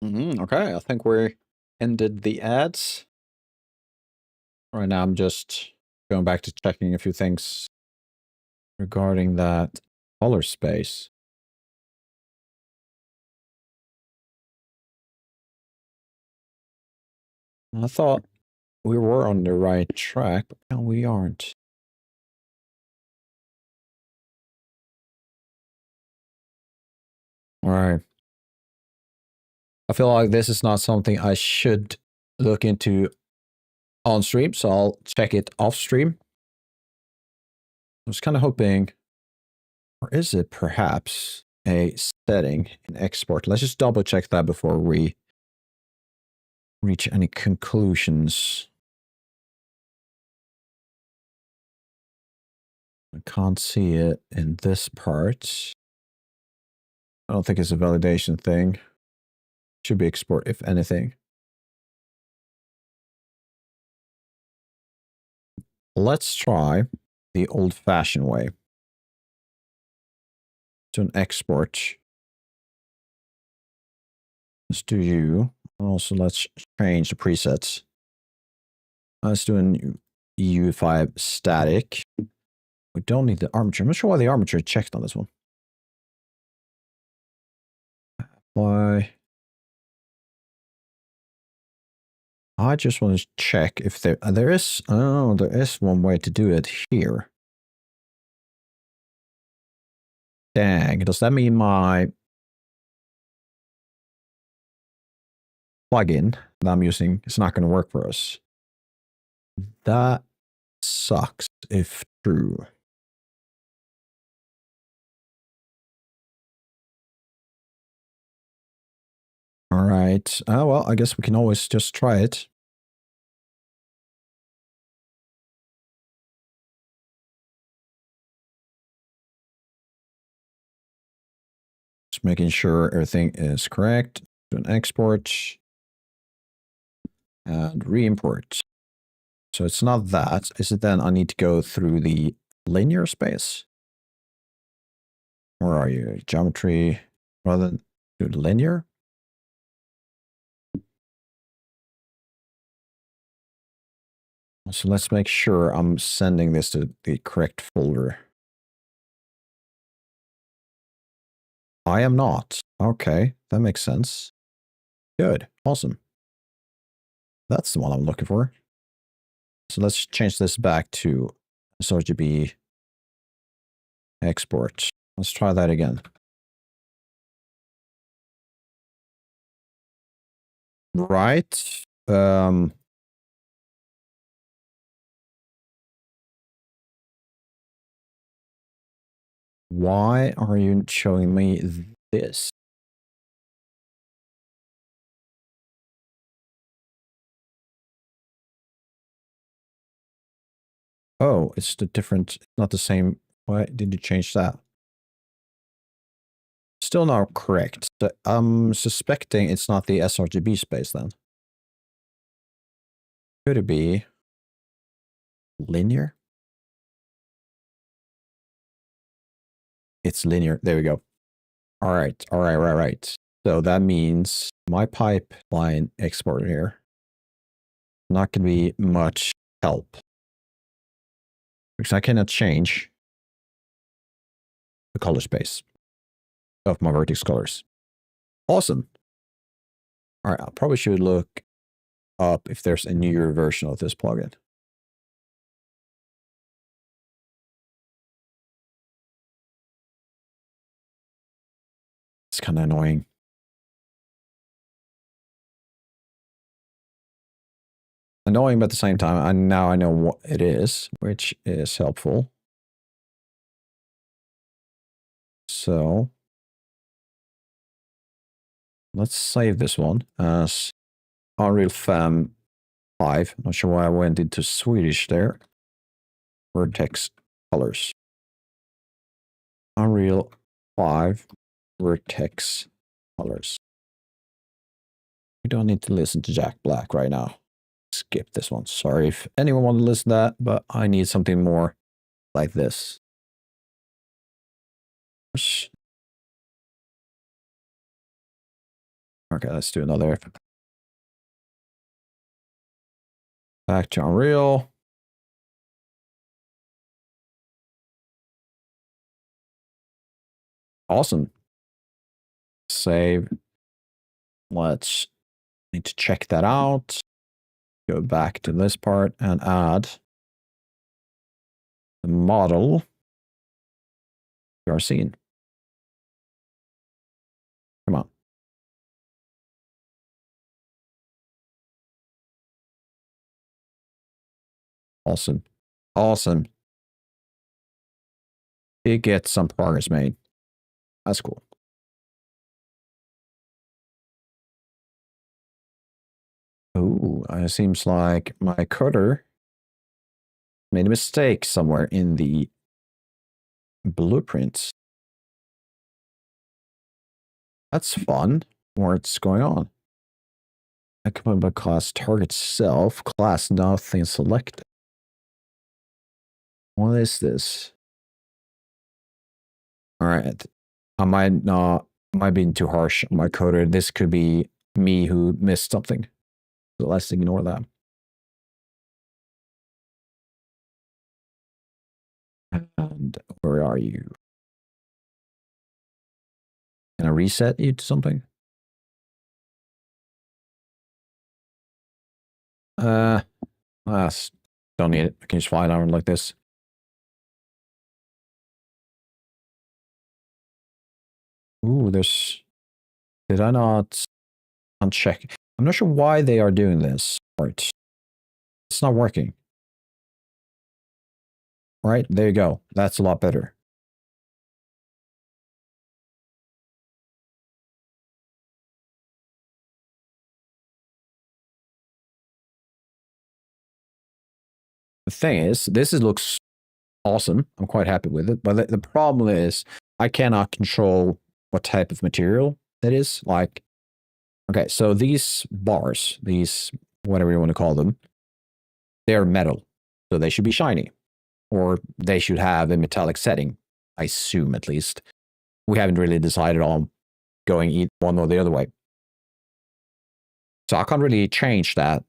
Okay, I think we ended the ads. Right now, I'm just going back to checking a few things regarding that color space. I thought we were on the right track, but no, we aren't. All right. I feel like this is not something I should look into on stream, so I'll check it off stream. I was kind of hoping, or is it perhaps a setting in export? Let's just double check that before we reach any conclusions. I can't see it in this part. I don't think it's a validation thing. Should be export if anything. Let's try the old-fashioned way. To an export. Let's do U. Also, let's change the presets. Let's do an EU5 static. We don't need the armature. I'm not sure why the armature checked on this one. Why? I just want to check if there is. Oh, there is one way to do it here. Dang, does that mean my plugin that I'm using is not going to work for us. That sucks if true. All right. Well, I guess we can always just try it. Just making sure everything is correct. Do an export and re-import. So it's not that. Is it then I need to go through the linear space? Where are you? Geometry rather than do the linear? So let's make sure I'm sending this to the correct folder. I am not. Okay, that makes sense. Good. Awesome. That's the one I'm looking for. So let's change this back to sRGB export. Let's try that again. Right. Why are you showing me this? Oh, it's the different, not the same. Why did you change that? Still not correct. I'm suspecting it's not the sRGB space then. Could it be linear? It's linear. There we go. All right. All right. Right. So that means my pipeline export here not going to be much help because I cannot change the color space of my vertex colors. Awesome. All right. I probably should look up if there's a newer version of this plugin. It's kind of annoying. Annoying, but at the same time, now I know what it is, which is helpful. So let's save this one as Unreal Fam 5. Not sure why I went into Swedish there. Vertex colors. Unreal 5 vertex colors. We don't need to listen to Jack Black right now. Skip this one. Sorry if anyone wanted to listen to that, but I need something more like this. Okay, let's do another. Back to Unreal. Awesome. Save. Let's need to check that out. Go back to this part and add the model to our scene. Come on. Awesome. Awesome. It gets some progress made. That's cool. Oh, it seems like my coder made a mistake somewhere in the blueprints. That's fun. What's going on? I come up with class target self, class nothing selected. What is this? All right. I might be too harsh on my coder. This could be me who missed something. So let's ignore that. And where are you? Can I reset you to something? Don't need it. I can just fly down like this. Ooh, did I not uncheck? I'm not sure why they are doing this part. It's not working. All right, there you go. That's a lot better. The thing is, looks awesome. I'm quite happy with it. But the problem is I cannot control what type of material it is. Like, okay, so these bars, these, whatever you want to call them, they're metal. So they should be shiny. Or they should have a metallic setting, I assume at least. We haven't really decided on going either one or the other way. So I can't really change that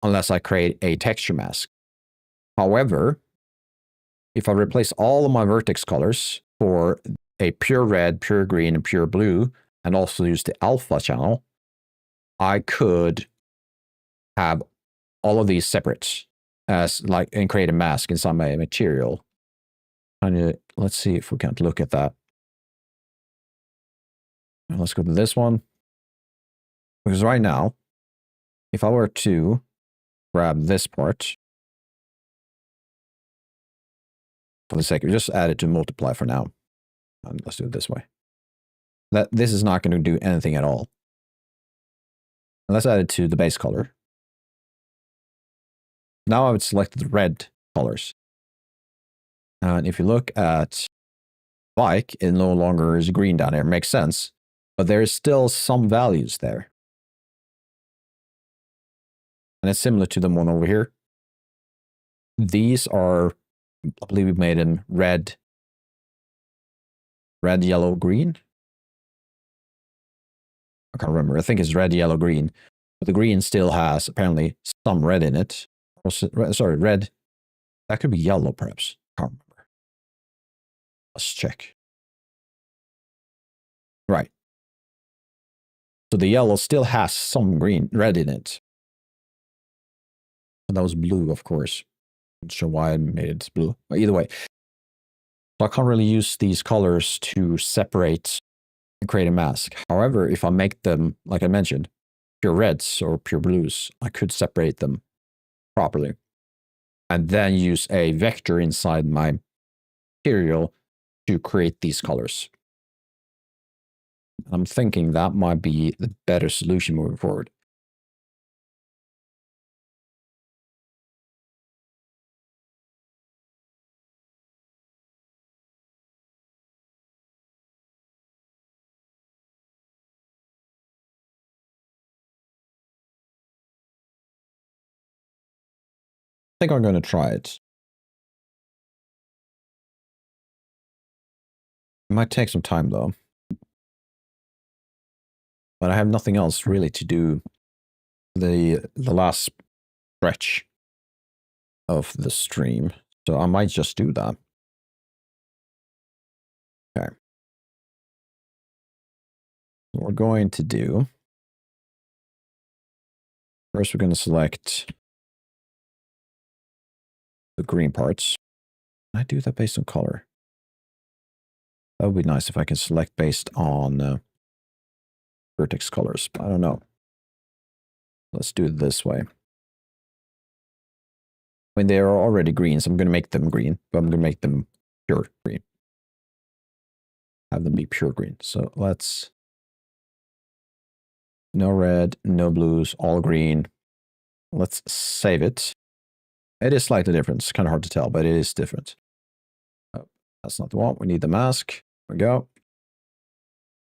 unless I create a texture mask. However, if I replace all of my vertex colors for a pure red, pure green, and pure blue, and also use the alpha channel, I could have all of these separate as like and create a mask inside my material. And let's see if we can look at that. Let's go to this one. Because right now, if I were to grab this part, for the sake of just add it to multiply for now. And let's do it this way. This is not going to do anything at all. And let's add it to the base color. Now I've selected the red colors. And if you look at bike, it no longer is green down here. Makes sense. But there is still some values there. And it's similar to the one over here. These are, I believe we made them red, yellow, green. I can't remember. I think it's red, yellow, green. But the green still has apparently some red in it. Sorry, red. That could be yellow, perhaps. I can't remember. Let's check. Right. So the yellow still has some red in it. And that was blue, of course. Not sure why I made it blue. But either way. So I can't really use these colors to separate and create a mask. However, if I make them, like I mentioned, pure reds or pure blues, I could separate them properly. And then use a vector inside my material to create these colors. I'm thinking that might be the better solution moving forward. I think I'm going to try it. It might take some time though. But I have nothing else really to do the last stretch of the stream. So I might just do that. Okay. What we're going to do. First, we're going to select the green parts. Can I do that based on color? That would be nice if I can select based on vertex colors. I don't know. Let's do it this way. I mean, they are already green, so I'm going to make them green, but I'm going to make them pure green. Have them be pure green. So let's... No red, no blues, all green. Let's save it. It is slightly different. It's kind of hard to tell, but it is different. Oh, that's not the one. We need the mask. There we go.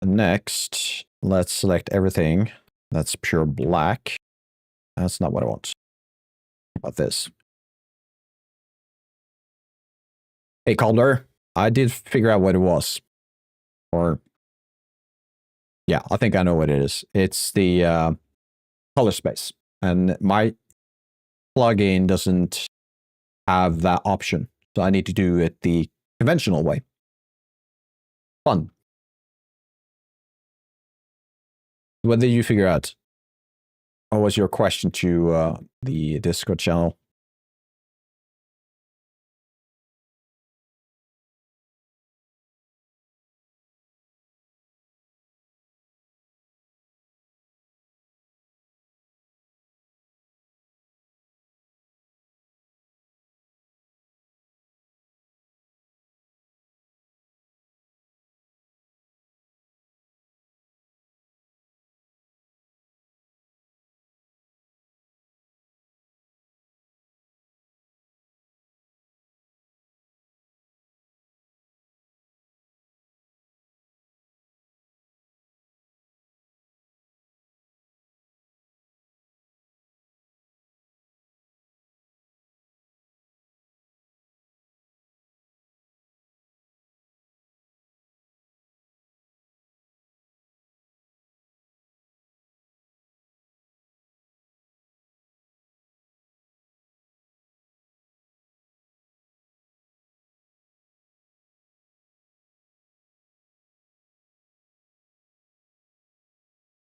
And next, let's select everything that's pure black. That's not what I want. How about this? Hey, Calder, I did figure out what it was. Or, yeah, I think I know what it is. It's the color space. And my plugin doesn't have that option. So I need to do it the conventional way. Fun. What did you figure out? What was your question to the Discord channel?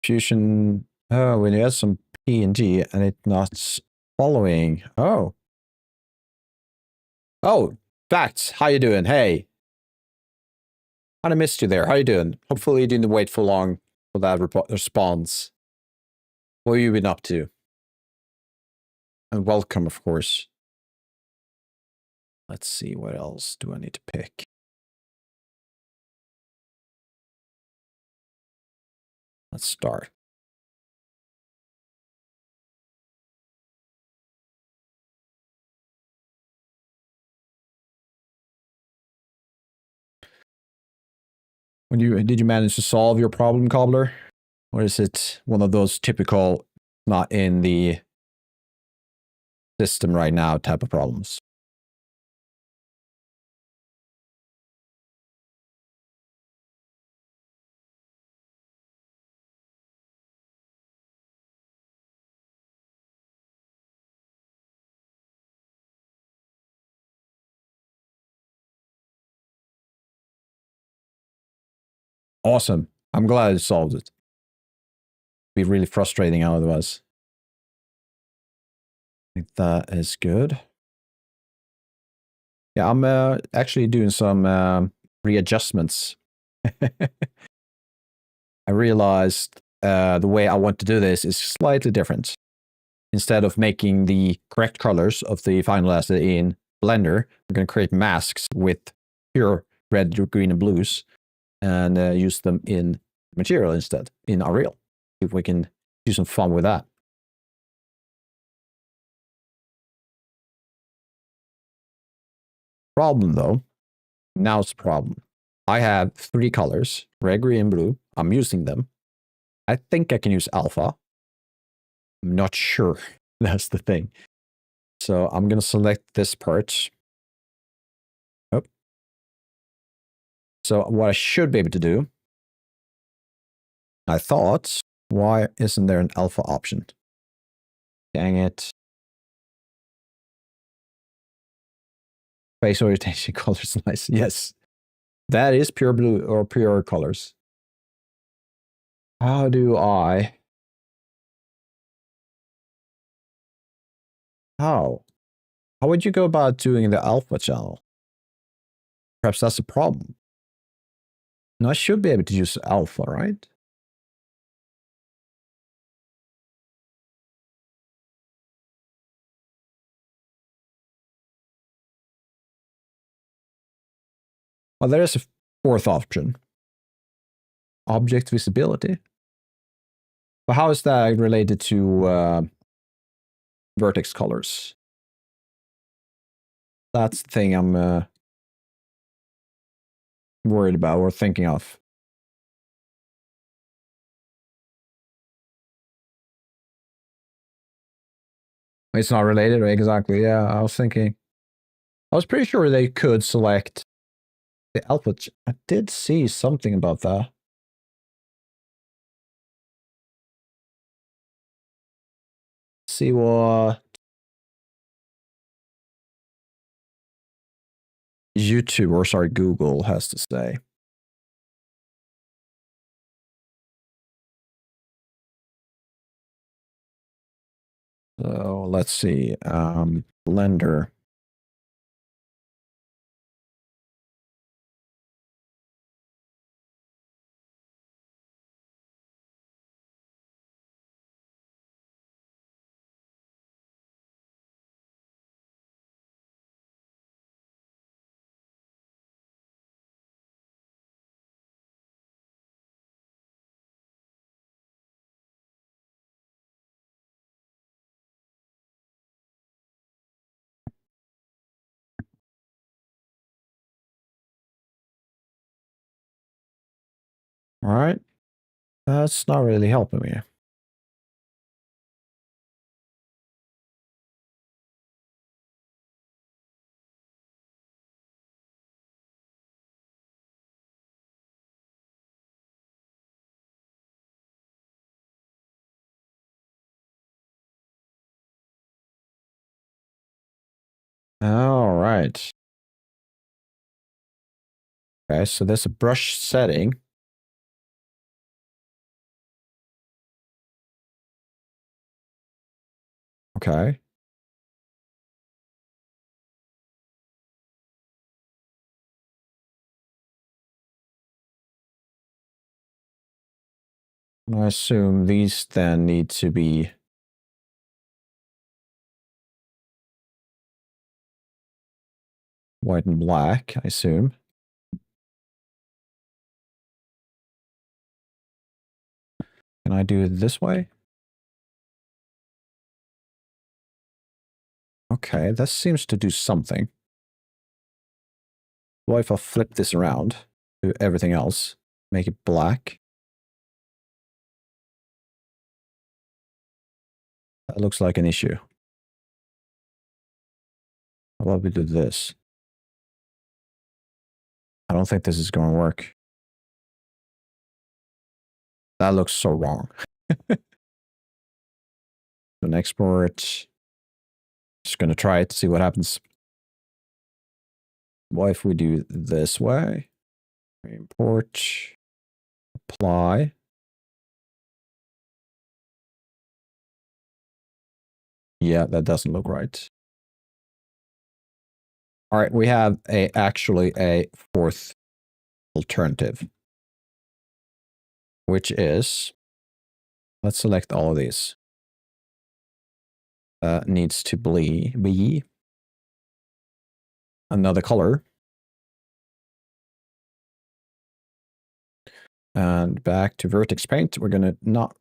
diffusion. Oh, when you add some PNG and it's not following. Oh. Oh, Facts. How you doing? Hey. Kind of missed you there. How you doing? Hopefully you didn't wait for long for that response. What have you been up to? And welcome, of course. Let's see, what else do I need to pick? Let's start. Did you manage to solve your problem, Cobbler? Or is it one of those typical not in the system right now type of problems? Awesome. I'm glad it solved it. Be really frustrating otherwise. I think that is good. Yeah, I'm actually doing some readjustments. I realized the way I want to do this is slightly different. Instead of making the correct colors of the final asset in Blender, we're going to create masks with pure red, green, and blues and use them in material instead, in Unreal. See if we can do some fun with that. Problem though, now's the problem. I have 3 colors, red, green, and blue. I'm using them. I think I can use alpha. I'm not sure. That's the thing. So I'm going to select this part. Oh. So what I should be able to do, I thought, why isn't there an alpha option? Dang it. Face orientation colors, nice. Yes. That is pure blue or pure colors. How do I... How? How would you go about doing the alpha channel? Perhaps that's a problem. No, I should be able to use alpha, right? Well, there is a 4th option. Object visibility. But how is that related to vertex colors? That's the thing I'm worried about or thinking of. It's not related, right? Exactly. Yeah, I was thinking. I was pretty sure they could select the alpha. I did see something about that. See what YouTube, or sorry, Google has to say. So let's see. Blender. All right. That's not really helping me. All right. Okay, so there's a brush setting. Okay. I assume these then need to be white and black, I assume. Can I do it this way? Okay, this seems to do something. What if I flip this around to everything else? Make it black? That looks like an issue. How about we do this? I don't think this is going to work. That looks so wrong. An export. Just going to try it to see what happens. What if we do this way? Import, apply. Yeah, that doesn't look right. All right, we have actually a fourth alternative, which is, let's select all of these. Needs to be another color. And back to vertex paint, we're going to not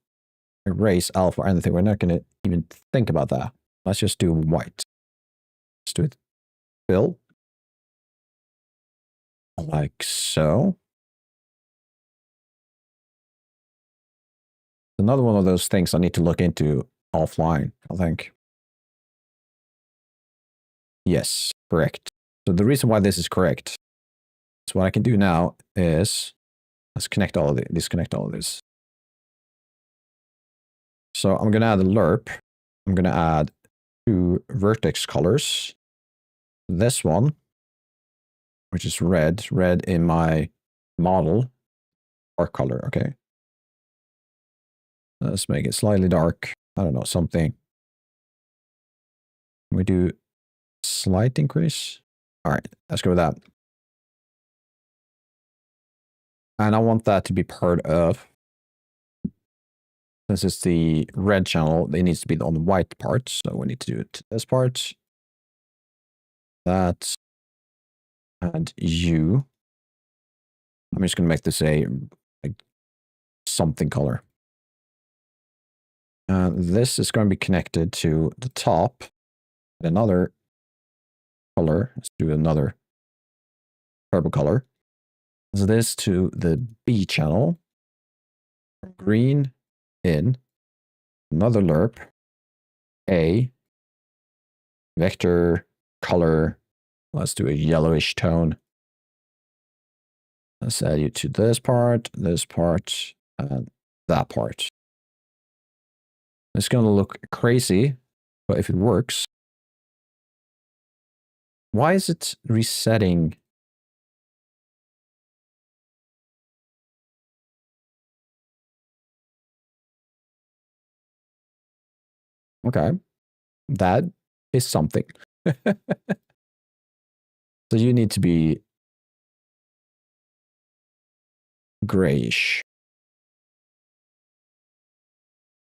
erase alpha or anything. We're not going to even think about that. Let's just do white. Let's do it fill. Like so. Another one of those things I need to look into offline, I think. Yes, correct. So the reason why this is correct, so what I can do now is, let's connect all of it, disconnect all of this. So I'm going to add a lerp. I'm going to add 2 vertex colors. This one, which is red in my model, dark color, okay. Let's make it slightly dark. I don't know, something. We do slight increase. All right, let's go with that. And I want that to be part of, since it's the red channel, it needs to be on the white part. So we need to do it this part, that, and you. I'm just going to make this a something color. This is going to be connected to the top. Another color. Let's do another purple color. So this to the B channel. Green in. Another lerp. A. Vector color. Let's do a yellowish tone. Let's add you to this part, and that part. It's going to look crazy, but if it works. Why is it resetting? Okay, that is something. So you need to be grayish.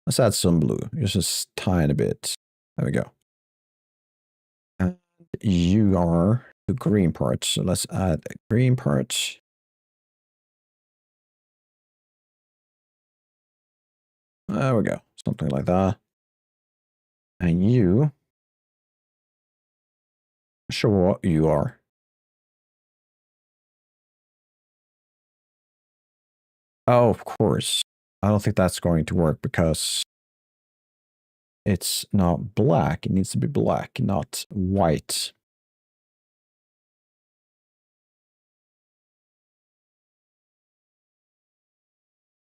Let's add some blue, just a tiny bit. There we go. And you are the green part, so let's add a green part. There we go, something like that. And you, show what you are. Oh, of course. I don't think that's going to work because it's not black. It needs to be black, not white.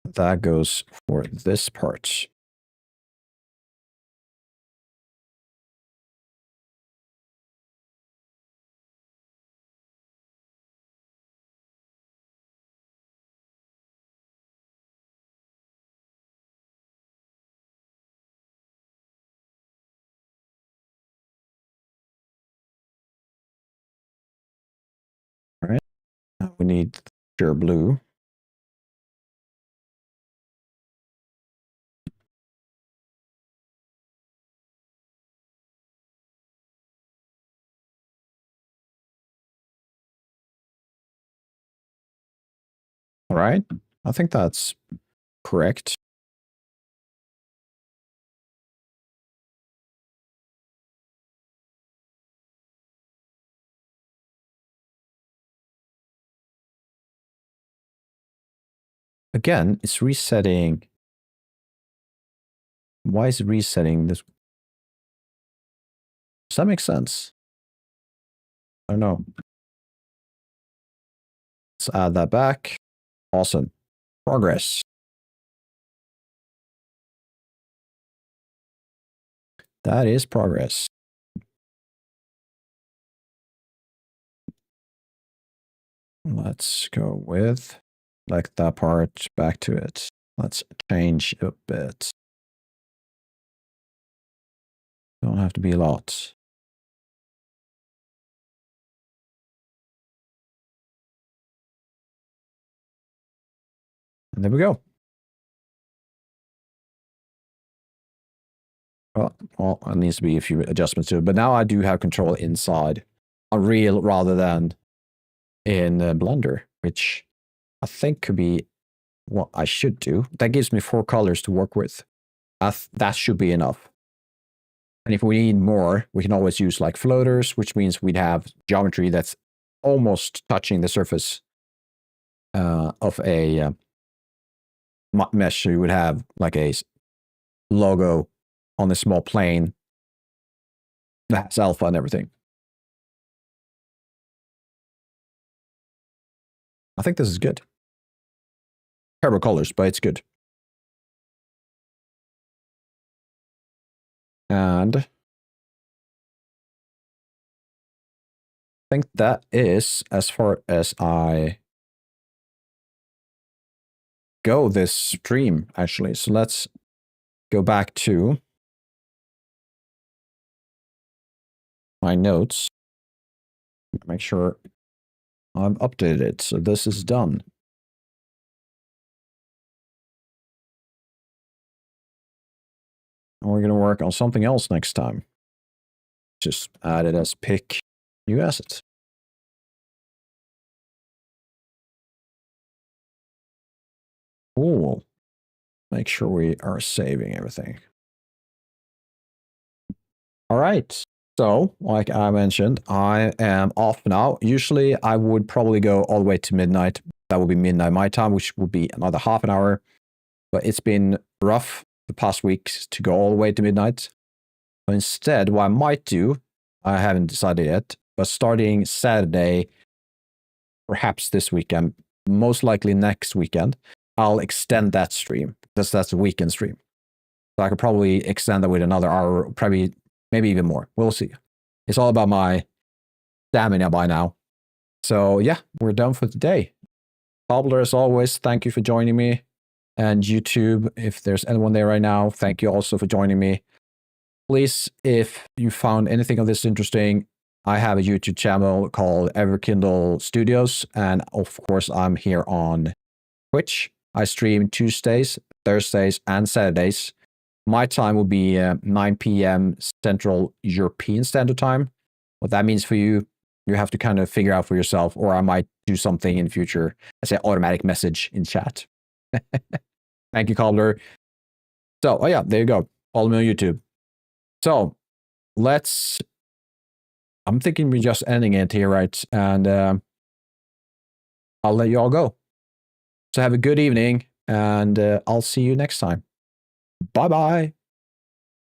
That goes for this part. we need pure blue. All right, I think that's correct. Again, it's resetting. Why is it resetting this? Does that make sense? I don't know. Let's add that back. Awesome. Progress. That is progress. Let's go with like that part back to it. Let's change a bit. Don't have to be a lot. And there we go. Well, it needs to be a few adjustments to it, but now I do have control inside Unreal rather than in Blender, which I think could be what I should do. That gives me 4 colors to work with. That should be enough. And if we need more, we can always use like floaters, which means we'd have geometry that's almost touching the surface of a mesh. So you would have like a logo on the small plane that's alpha and everything. I think this is good. Terrible colors, but it's good. And I think that is as far as I go this stream, actually. So let's go back to my notes. Make sure I've updated it. So this is done. And we're going to work on something else next time. Just add it as pick new assets. Cool. Make sure we are saving everything. All right. So, like I mentioned, I am off now. Usually, I would probably go all the way to midnight. That would be midnight my time, which would be another half an hour. But it's been rough the past weeks to go all the way to midnight. But instead, what I might do, I haven't decided yet, but starting Saturday, perhaps this weekend, most likely next weekend, I'll extend that stream because that's a weekend stream. So I could probably extend that with another hour, probably maybe even more. We'll see. It's all about my stamina by now. So yeah, we're done for today. Cobbler, as always, thank you for joining me. And YouTube, if there's anyone there right now, thank you also for joining me. Please, if you found anything of this interesting, I have a YouTube channel called Everkindle Studios. And of course, I'm here on Twitch. I stream Tuesdays, Thursdays, and Saturdays. My time will be 9 p.m. Central European Standard Time. What that means for you, you have to kind of figure out for yourself, or I might do something in the future. I say automatic message in chat. Thank you, Cobbler. So, oh yeah, there you go. Follow me on YouTube. So, I'm thinking we're just ending it here, right? And I'll let you all go. So have a good evening, and I'll see you next time. Bye-bye.